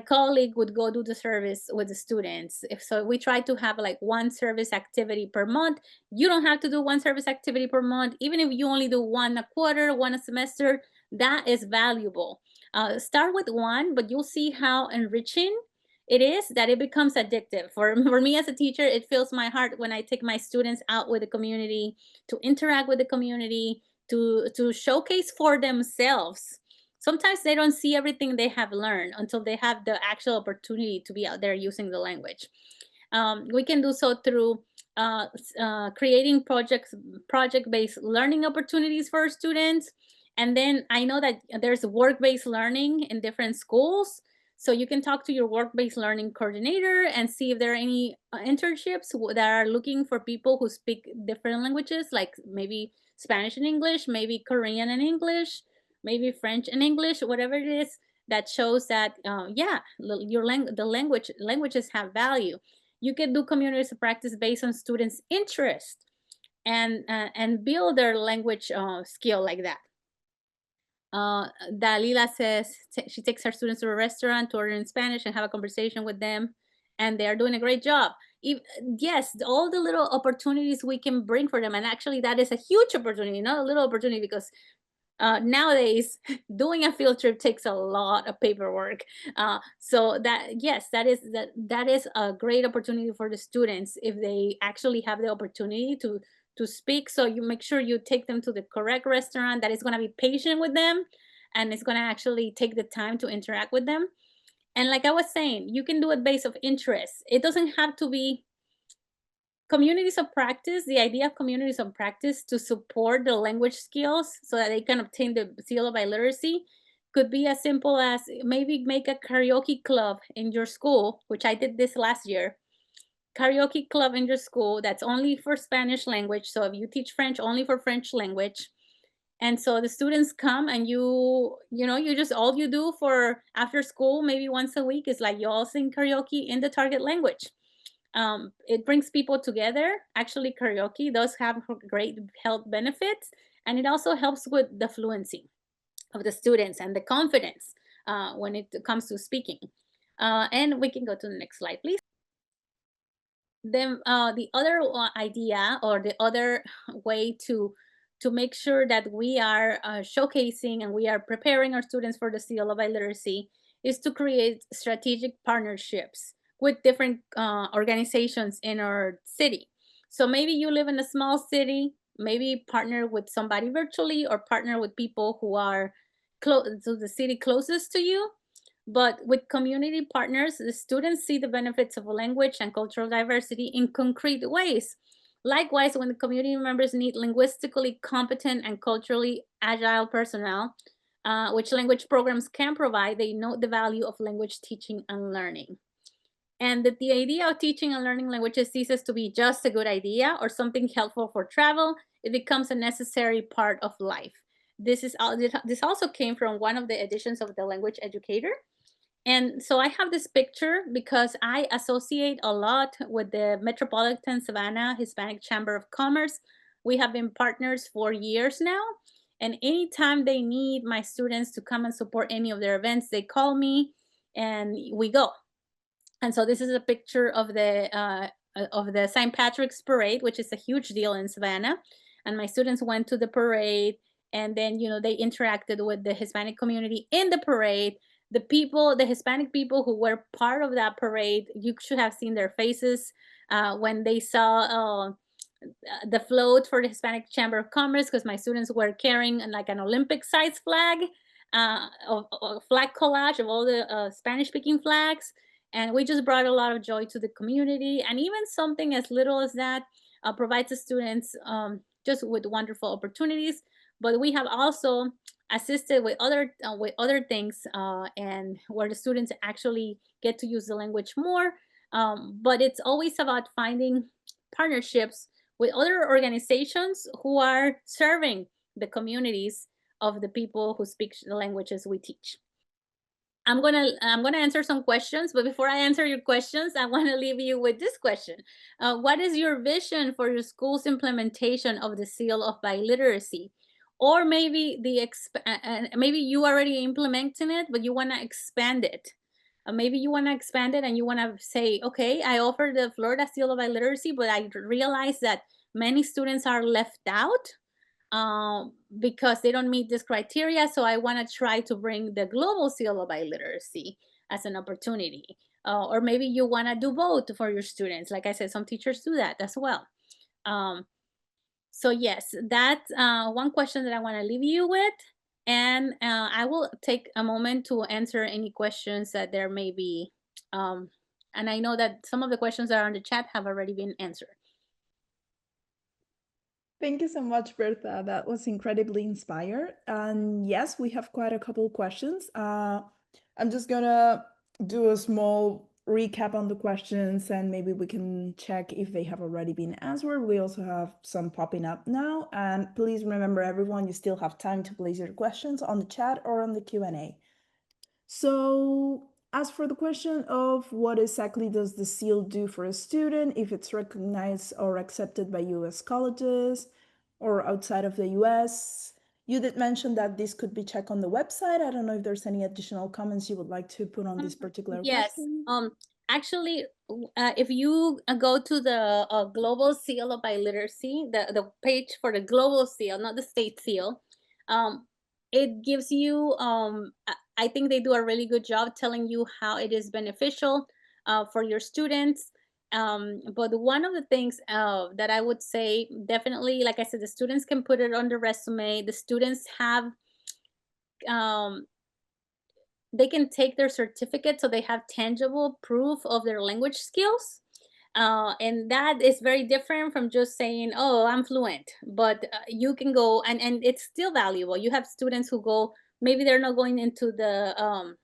colleague would go do the service with the students. If so, we try to have like one service activity per month. You don't have to do one service activity per month. Even if you only do one a quarter, one a semester, that is valuable. Start with one, but you'll see how enriching it is, that it becomes addictive. For me as a teacher, it fills my heart when I take my students out with the community, to interact with the community, to showcase for themselves. Sometimes they don't see everything they have learned until they have the actual opportunity to be out there using the language. We can do so through creating project-based learning opportunities for our students. And then I know that there's work-based learning in different schools. So you can talk to your work-based learning coordinator and see if there are any internships that are looking for people who speak different languages, like maybe Spanish and English, maybe Korean and English, maybe French and English, whatever it is, that shows that the languages have value. You can do communities of practice based on students' interest, and build their language skill like that. Dalila says she takes her students to a restaurant to order in Spanish and have a conversation with them, and they are doing a great job. Yes, all the little opportunities we can bring for them, and actually that is a huge opportunity, not a little opportunity, because nowadays doing a field trip takes a lot of paperwork. So that, yes, that is a great opportunity for the students if they actually have the opportunity to speak. So you make sure you take them to the correct restaurant that is going to be patient with them, and it's going to actually take the time to interact with them. And like I was saying, you can do it based of interest. It doesn't have to be communities of practice. The idea of communities of practice to support the language skills so that they can obtain the seal of biliteracy could be as simple as maybe make a karaoke club in your school, which I did this last year. Karaoke club in your school that's only for Spanish language. So if you teach French, only for French language. And so the students come, and you just, all you do for after school, maybe once a week, is like you all sing karaoke in the target language. It brings people together. Actually, karaoke does have great health benefits, and it also helps with the fluency of the students and the confidence when it comes to speaking. And we can go to the next slide, please. Then the other idea, or the other way to make sure that we are showcasing and we are preparing our students for the seal of biliteracy, is to create strategic partnerships with different organizations in our city. So maybe you live in a small city, maybe partner with somebody virtually, or partner with people who are close to the city closest to you. But with community partners, the students see the benefits of language and cultural diversity in concrete ways. Likewise, when the community members need linguistically competent and culturally agile personnel, which language programs can provide, they know the value of language teaching and learning. And that the idea of teaching and learning languages ceases to be just a good idea or something helpful for travel. It becomes a necessary part of life. This also came from one of the editions of The Language Educator. And so I have this picture because I associate a lot with the Metropolitan Savannah Hispanic Chamber of Commerce. We have been partners for years now. And anytime they need my students to come and support any of their events, they call me and we go. And so this is a picture of the St. Patrick's Parade, which is a huge deal in Savannah. And my students went to the parade, and then they interacted with the Hispanic community in the parade. The Hispanic people who were part of that parade, you should have seen their faces when they saw the float for the Hispanic Chamber of Commerce, because my students were carrying like an Olympic-sized flag, a flag collage of all the Spanish-speaking flags, and we just brought a lot of joy to the community. And even something as little as that provides the students just with wonderful opportunities. But we have also assisted with other things, and where the students actually get to use the language more. But it's always about finding partnerships with other organizations who are serving the communities of the people who speak the languages we teach. I'm gonna answer some questions, but before I answer your questions, I want to leave you with this question: What is your vision for your school's implementation of the Seal of Biliteracy? Or maybe maybe you already implementing it, but you want to expand it. Maybe you want to expand it and you want to say, okay, I offer the Florida Seal of Biliteracy, but I realize that many students are left out because they don't meet this criteria. So I want to try to bring the global seal of biliteracy as an opportunity. Or maybe you want to do both for your students. Like I said, some teachers do that as well. So yes, that's one question that I want to leave you with. And I will take a moment to answer any questions that there may be. And I know that some of the questions that are on the chat have already been answered. Thank you so much, Bertha. That was incredibly inspired. And yes, we have quite a couple of questions. I'm just gonna do a small recap on the questions, and maybe we can check if they have already been answered. We also have some popping up now. And please remember, everyone, you still have time to place your questions on the chat or on the Q&A. So as for the question of what exactly does the seal do for a student, if it's recognized or accepted by US colleges or outside of the US, you did mention that this could be checked on the website. I don't know if there's any additional comments you would like to put on this particular Yes. question. Actually, if you go to the global seal of biliteracy, the page for the global seal, not the state seal, it gives you, I think they do a really good job telling you how it is beneficial for your students. But one of the things that I would say, definitely, like I said, the students can put it on the resume. The students have um, they can take their certificate so they have tangible proof of their language skills. And that is very different from just saying, oh, I'm fluent. But you can go, and it's still valuable. You have students who go, maybe they're not going into the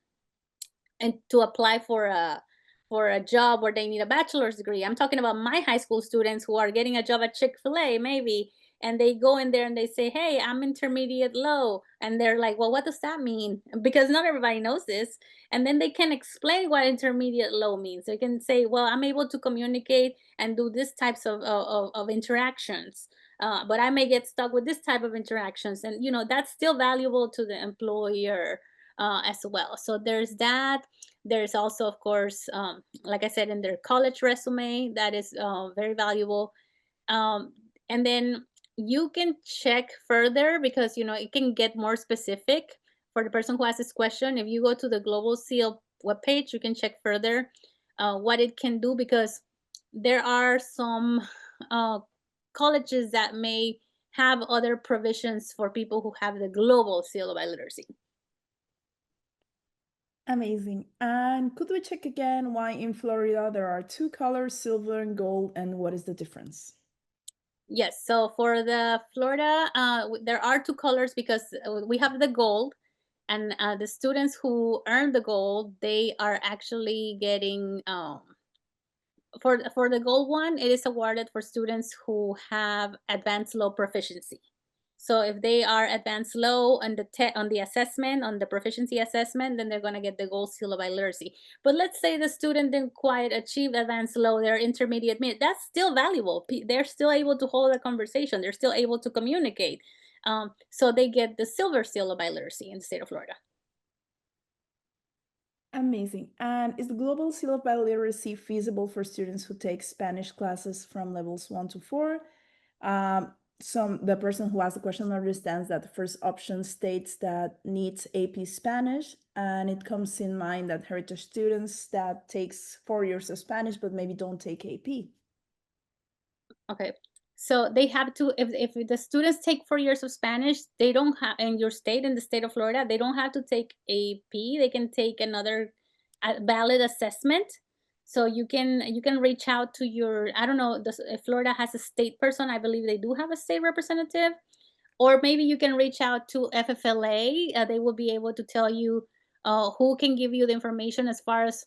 and to apply for a job where they need a bachelor's degree. I'm talking about my high school students who are getting a job at Chick-fil-A maybe, and they go in there and they say, "Hey, I'm intermediate low." And they're like, "Well, what does that mean?" Because not everybody knows this. And then they can explain what intermediate low means. They can say, "Well, I'm able to communicate and do this types of interactions." But I may get stuck with this type of interactions, and that's still valuable to the employer as well. So there's that. There's also, of course, like I said, in their college resume, that is very valuable. Um, and then you can check further because it can get more specific for the person who asks this question. If you go to the Global Seal webpage, you can check further what it can do, because there are some uh, colleges that may have other provisions for people who have the Global Seal of Biliteracy. Amazing. And could we check again why in Florida there are two colors, silver and gold, and what is the difference? Yes, so for the Florida, there are two colors because we have the gold, and the students who earn the gold, they are actually getting for the gold one, it is awarded for students who have advanced low proficiency. So if they are advanced low on on the assessment, on the proficiency assessment, then they're going to get the gold seal of biliteracy. But let's say the student didn't quite achieve advanced low, they're intermediate mid. That's still valuable. They're still able to hold a conversation. They're still able to communicate. So they get the silver seal of biliteracy in the state of Florida. Amazing. And is the Global Seal of Biliteracy feasible for students who take Spanish classes from levels 1 to 4? The person who asked the question understands that the first option states that needs AP Spanish, and it comes in mind that heritage students that takes 4 years of Spanish but maybe don't take AP. Okay. So they have to, if the students take 4 years of Spanish, they don't have, in your state, in the state of Florida, they don't have to take AP. They can take another valid assessment. So you can reach out to your, I don't know, if Florida has a state person, I believe they do have a state representative, or maybe you can reach out to FFLA. They will be able to tell you who can give you the information as far as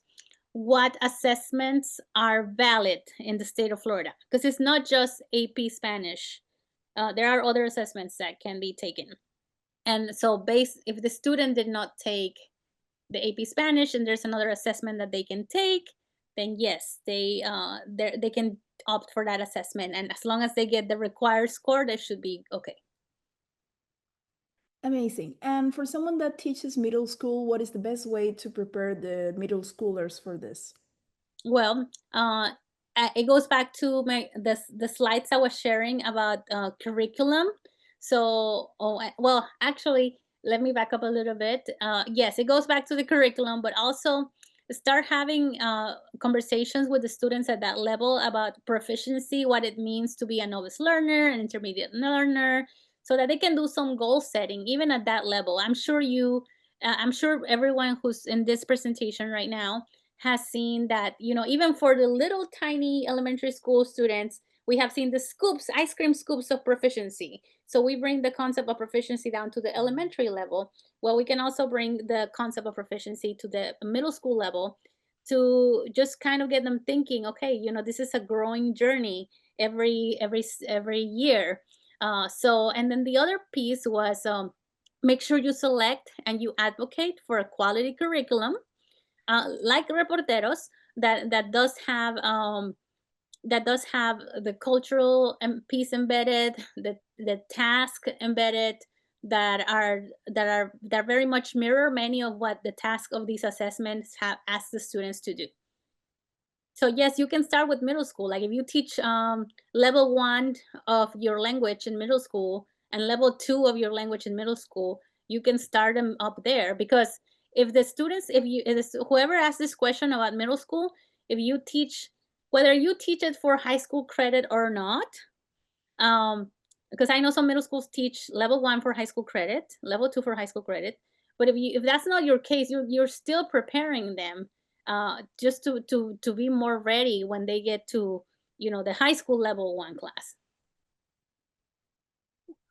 what assessments are valid in the state of Florida, because it's not just AP Spanish. There are other assessments that can be taken. And so, if the student did not take the AP Spanish and there's another assessment that they can take, then yes, they can opt for that assessment. And as long as they get the required score, they should be okay. Amazing. And for someone that teaches middle school, what is the best way to prepare the middle schoolers for this? Well, it goes back to the slides I was sharing about curriculum. So, well, actually, let me back up a little bit. Yes, it goes back to the curriculum, but also start having conversations with the students at that level about proficiency, what it means to be a novice learner, an intermediate learner, so that they can do some goal setting even at that level. I'm sure everyone who's in this presentation right now has seen that, even for the little tiny elementary school students, we have seen the scoops, ice cream scoops of proficiency. So we bring the concept of proficiency down to the elementary level. Well, we can also bring the concept of proficiency to the middle school level to just kind of get them thinking, okay, this is a growing journey every year. And then the other piece was, make sure you select and you advocate for a quality curriculum, like reporteros, that does have the cultural piece embedded, the task embedded, that very much mirror many of what the task of these assessments have asked the students to do. So yes, you can start with middle school. Like if you teach level 1 of your language in middle school and level 2 of your language in middle school, you can start them up there. Because if the students, whoever asked this question about middle school, if you teach, whether you teach it for high school credit or not, because I know some middle schools teach level 1 for high school credit, level 2 for high school credit, But if that's not your case, you're still preparing them just to be more ready when they get to, the high school level 1 class.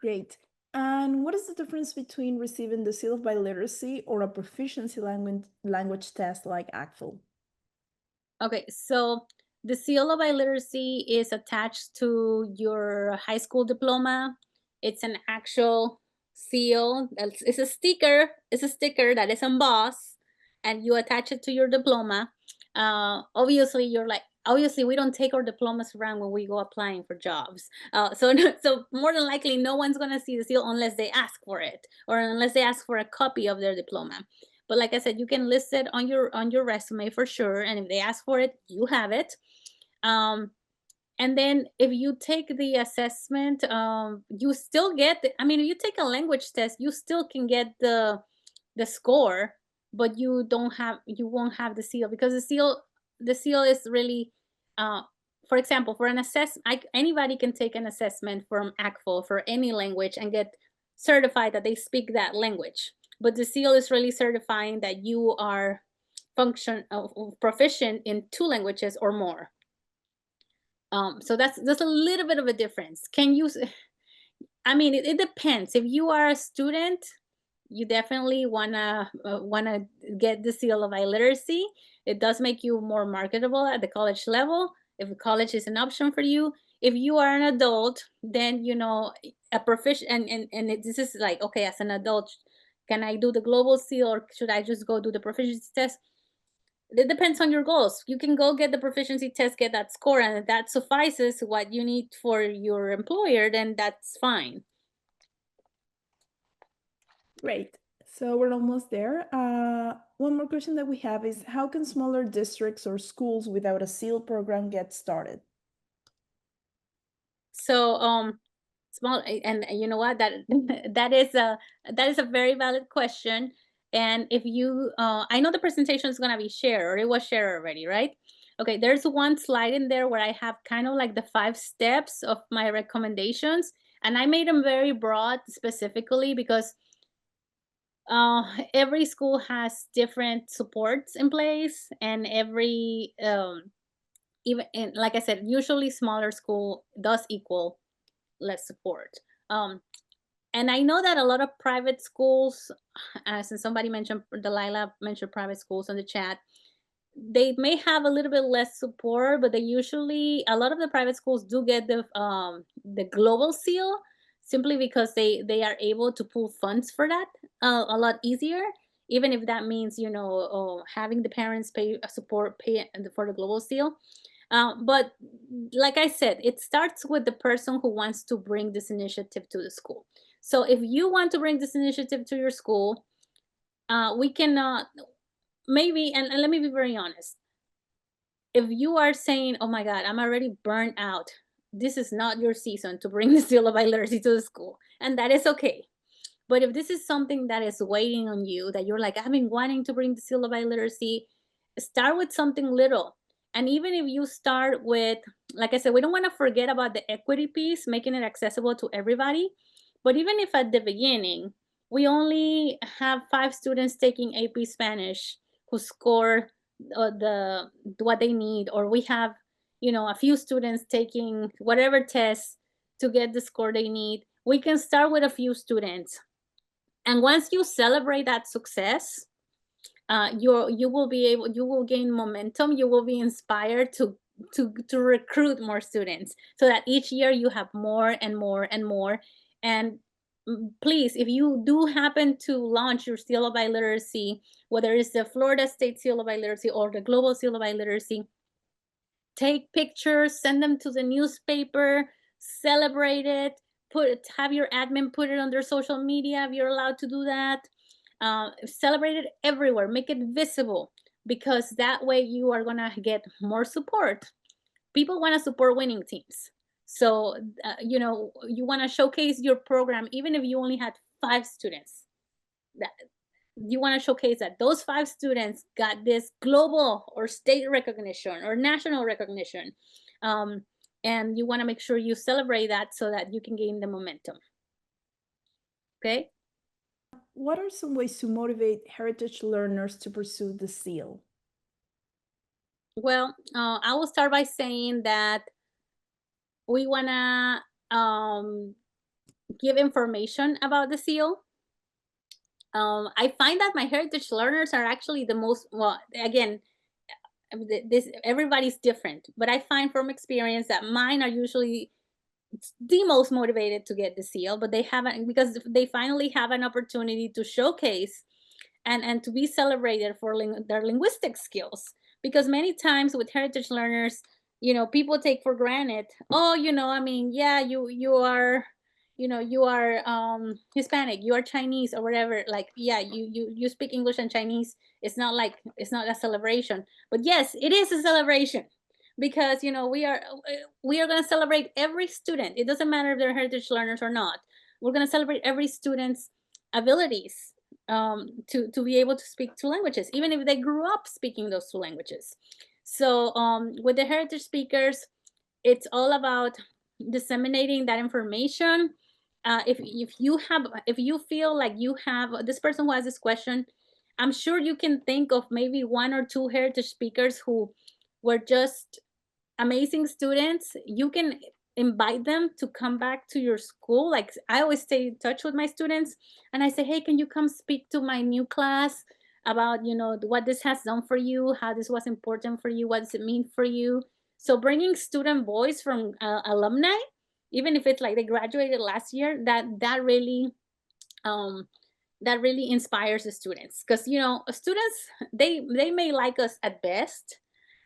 Great. And what is the difference between receiving the Seal of Biliteracy or a proficiency language test like ACTFL? Okay, so the Seal of Biliteracy is attached to your high school diploma. It's an actual seal. It's a sticker. It's a sticker that is embossed, and you attach it to your diploma. Obviously, obviously we don't take our diplomas around when we go applying for jobs. So so more than likely, no one's gonna see the seal unless they ask for it, or unless they ask for a copy of their diploma. But like I said, you can list it on your resume for sure, and if they ask for it, you have it. And then if you take the assessment, you still get I mean, if you take a language test, you still can get the score, but you won't have the seal, because the seal is really for example, for an anybody can take an assessment from ACFL for any language and get certified that they speak that language. But the seal is really certifying that you are proficient in 2 languages or more. So that's a little bit of a difference. I mean, it depends. If you are a student, you definitely wanna get the Seal of Biliteracy. It does make you more marketable at the college level, if college is an option for you. If you are an adult, then a proficient, this is like, okay, as an adult, can I do the global seal, or should I just go do the proficiency test? It depends on your goals. You can go get the proficiency test, get that score, and if that suffices what you need for your employer, then that's fine. Great. So we're almost there. One more question that we have is, how can smaller districts or schools without a SEAL program get started? So small, and you know what, that that is a very valid question. And if you I know the presentation is going to be shared, or it was shared already, right? Okay, there's one slide in there where I have kind of like the 5 steps of my recommendations, and I made them very broad specifically because every school has different supports in place, and every even, and like I said, usually smaller school does equal less support. Um, and I know that a lot of private schools, since somebody mentioned, Delilah mentioned private schools in the chat, they may have a little bit less support, but a lot of the private schools do get the global seal, simply because they are able to pull funds for that a lot easier, even if that means having the parents pay for the global seal. But like I said, it starts with the person who wants to bring this initiative to the school. So if you want to bring this initiative to your school, we cannot maybe, and let me be very honest. If you are saying, oh my God, I'm already burnt out, this is not your season to bring the Seal of Biliteracy to the school. And that is okay. But if this is something that is waiting on you, that you're like, I've been wanting to bring the Seal of Biliteracy, start with something little. And even if you start with, like I said, we don't want to forget about the equity piece, making it accessible to everybody. But even if at the beginning, we only have 5 students taking AP Spanish who score the what they need, or we have, a few students taking whatever test to get the score they need, we can start with a few students. And once you celebrate that success, you will gain momentum. You will be inspired to recruit more students, so that each year you have more and more and more. And please, if you do happen to launch your Seal of Biliteracy, whether it's the Florida State Seal of Biliteracy or the Global Seal of Biliteracy, take pictures, send them to the newspaper, celebrate it, have your admin put it on their social media if you're allowed to do that. Celebrate it everywhere, make it visible, because that way you are gonna get more support. People want to support winning teams. So you want to showcase your program, even if you only had 5 students. That you want to showcase that those 5 students got this global or state recognition or national recognition. And you want to make sure you celebrate that so that you can gain the momentum. Okay. what are some ways to motivate heritage learners to pursue the seal? Well, I will start by saying that we want to give information about the seal. I find that my heritage learners are actually the most, well, again, this everybody's different, but I find from experience that mine are usually the most motivated to get the seal, but they haven't, because they finally have an opportunity to showcase and to be celebrated for their linguistic skills. Because many times with heritage learners, people take for granted, oh, I mean, yeah, you are, you are Hispanic, you are Chinese or whatever. Like, yeah, you speak English and Chinese. It's not a celebration, but yes, it is a celebration, because we are going to celebrate every student. It doesn't matter if they're heritage learners or not. We're going to celebrate every student's abilities, to be able to speak two languages, even if they grew up speaking those two languages. So with the heritage speakers, it's all about disseminating that information. If you feel like you have this person who has this question, I'm sure you can think of maybe one or two heritage speakers who were just amazing students. You can invite them to come back to your school. Like, I always stay in touch with my students, and I say, hey, can you come speak to my new class about what this has done for you, how this was important for you, what does it mean for you. So bringing student voice from alumni, even if it's like they graduated last year, um that really inspires the students, because students, they may like us at best,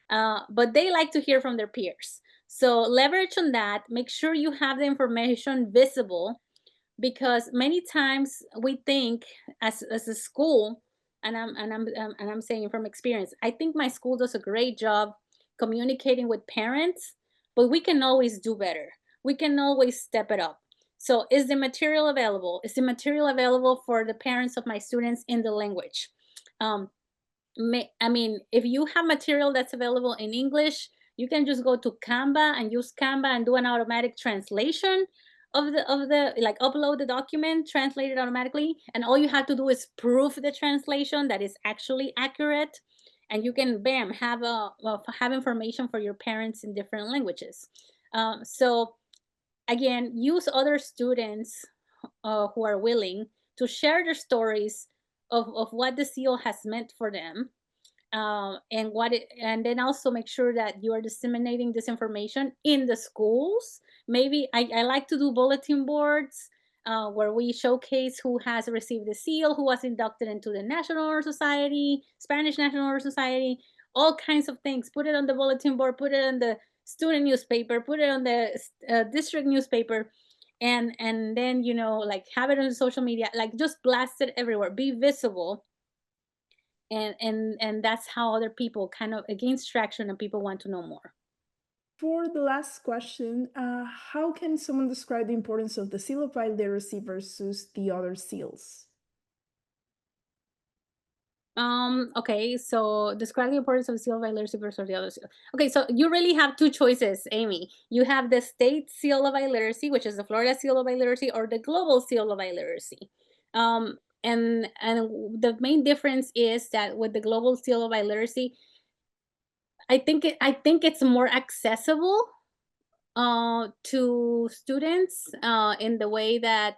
but they like to hear from their peers. So leverage on that. Make sure you have the information visible, because many times we think, as a school, and I'm saying from experience, I think my school does a great job communicating with parents, but we can always do better. We can always step it up. So is the material available? Is the material available for the parents of my students in the language? Um, I mean, if you have material that's available in English, you can just go to Canva and use Canva and do an automatic translation of the like, upload the document, translate it automatically, and all you have to do is proof the translation that is actually accurate, and you can, bam, have information for your parents in different languages. So again, use other students who are willing to share their stories of what the seal has meant for them, and then also make sure that you are disseminating this information in the schools. Maybe I like to do bulletin boards, where we showcase who has received the seal, who was inducted into the National Honor Society, Spanish National Honor Society, all kinds of things. Put it on the bulletin board, put it on the student newspaper, put it on the district newspaper, and then like, have it on social media, like, just blast it everywhere, be visible. And that's how other people kind of, it gains traction and people want to know more. For the last question, how can someone describe the importance of the seal of biliteracy versus the other seals? Okay, so describe the importance of seal of biliteracy versus the other seal. Okay, so you really have two choices, Amy. You have the state seal of biliteracy, which is the Florida seal of biliteracy, or the global seal of biliteracy. And the main difference is that with the global seal of biliteracy, I think it's more accessible to students, in the way that,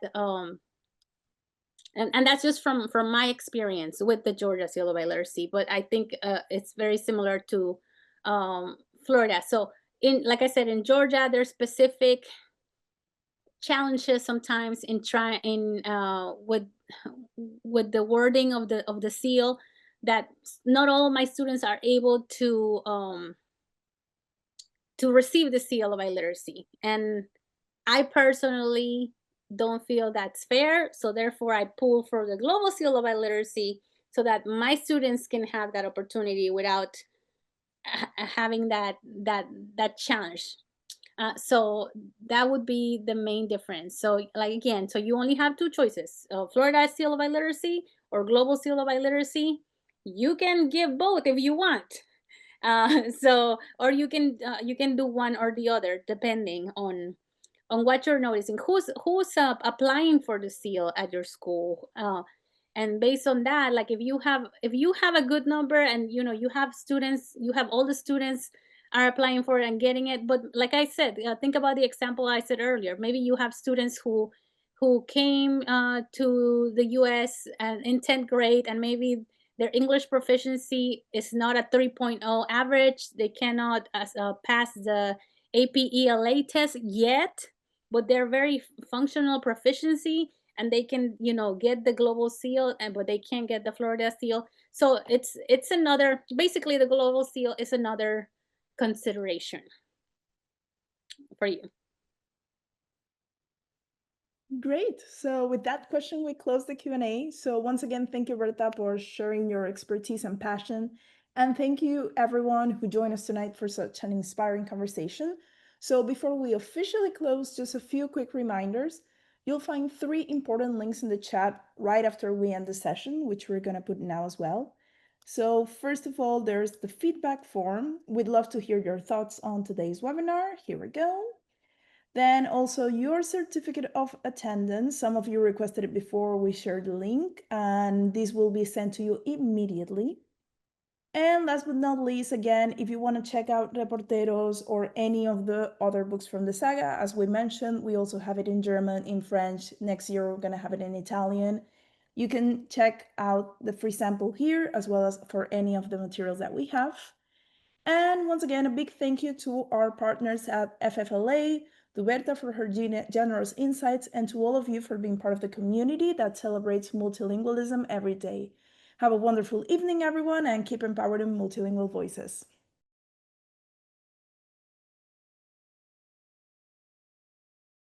and that's just from my experience with the Georgia Seal of Biliteracy, but I think it's very similar to Florida. So, in, like I said, in Georgia, there's specific challenges sometimes in trying in with the wording of the seal, that not all of my students are able to receive the seal of biliteracy, and I personally don't feel that's fair. So therefore, I pull for the global seal of literacy, so that my students can have that opportunity without having that challenge. So that would be the main difference. So, like, again, so you only have two choices: Florida seal of literacy or global seal of literacy. You can give both if you want. So, or you can do one or the other, depending on what you're noticing. Who's applying for the seal at your school? And based on that, like if you have a good number, and you have students, you have all the students are applying for it and getting it. But like I said, think about the example I said earlier. Maybe you have students who came to the US and in 10th grade, and maybe their English proficiency is not a 3.0 average. They cannot pass the APELA test yet, but they're very functional proficiency, and they can get the global seal, and but they can't get the Florida seal. So it's another, basically the global seal is another consideration for you. Great. So with that question, we close the Q&A. So once again, thank you, Berta, for sharing your expertise and passion. And thank you, everyone who joined us tonight for such an inspiring conversation. So before we officially close, just a few quick reminders. You'll find 3 important links in the chat right after we end the session, which we're going to put now as well. So first of all, there's the feedback form. We'd love to hear your thoughts on today's webinar. Here we go. Then also your certificate of attendance. Some of you requested it before we shared the link, and this will be sent to you immediately. And last but not least, again, if you want to check out Reporteros or any of the other books from the saga, as we mentioned, we also have it in German, in French. Next year, we're going to have it in Italian. You can check out the free sample here, as well as for any of the materials that we have. And once again, a big thank you to our partners at FFLA, to Berta for her generous insights, and to all of you for being part of the community that celebrates multilingualism every day. Have a wonderful evening, everyone, and keep empowering multilingual voices.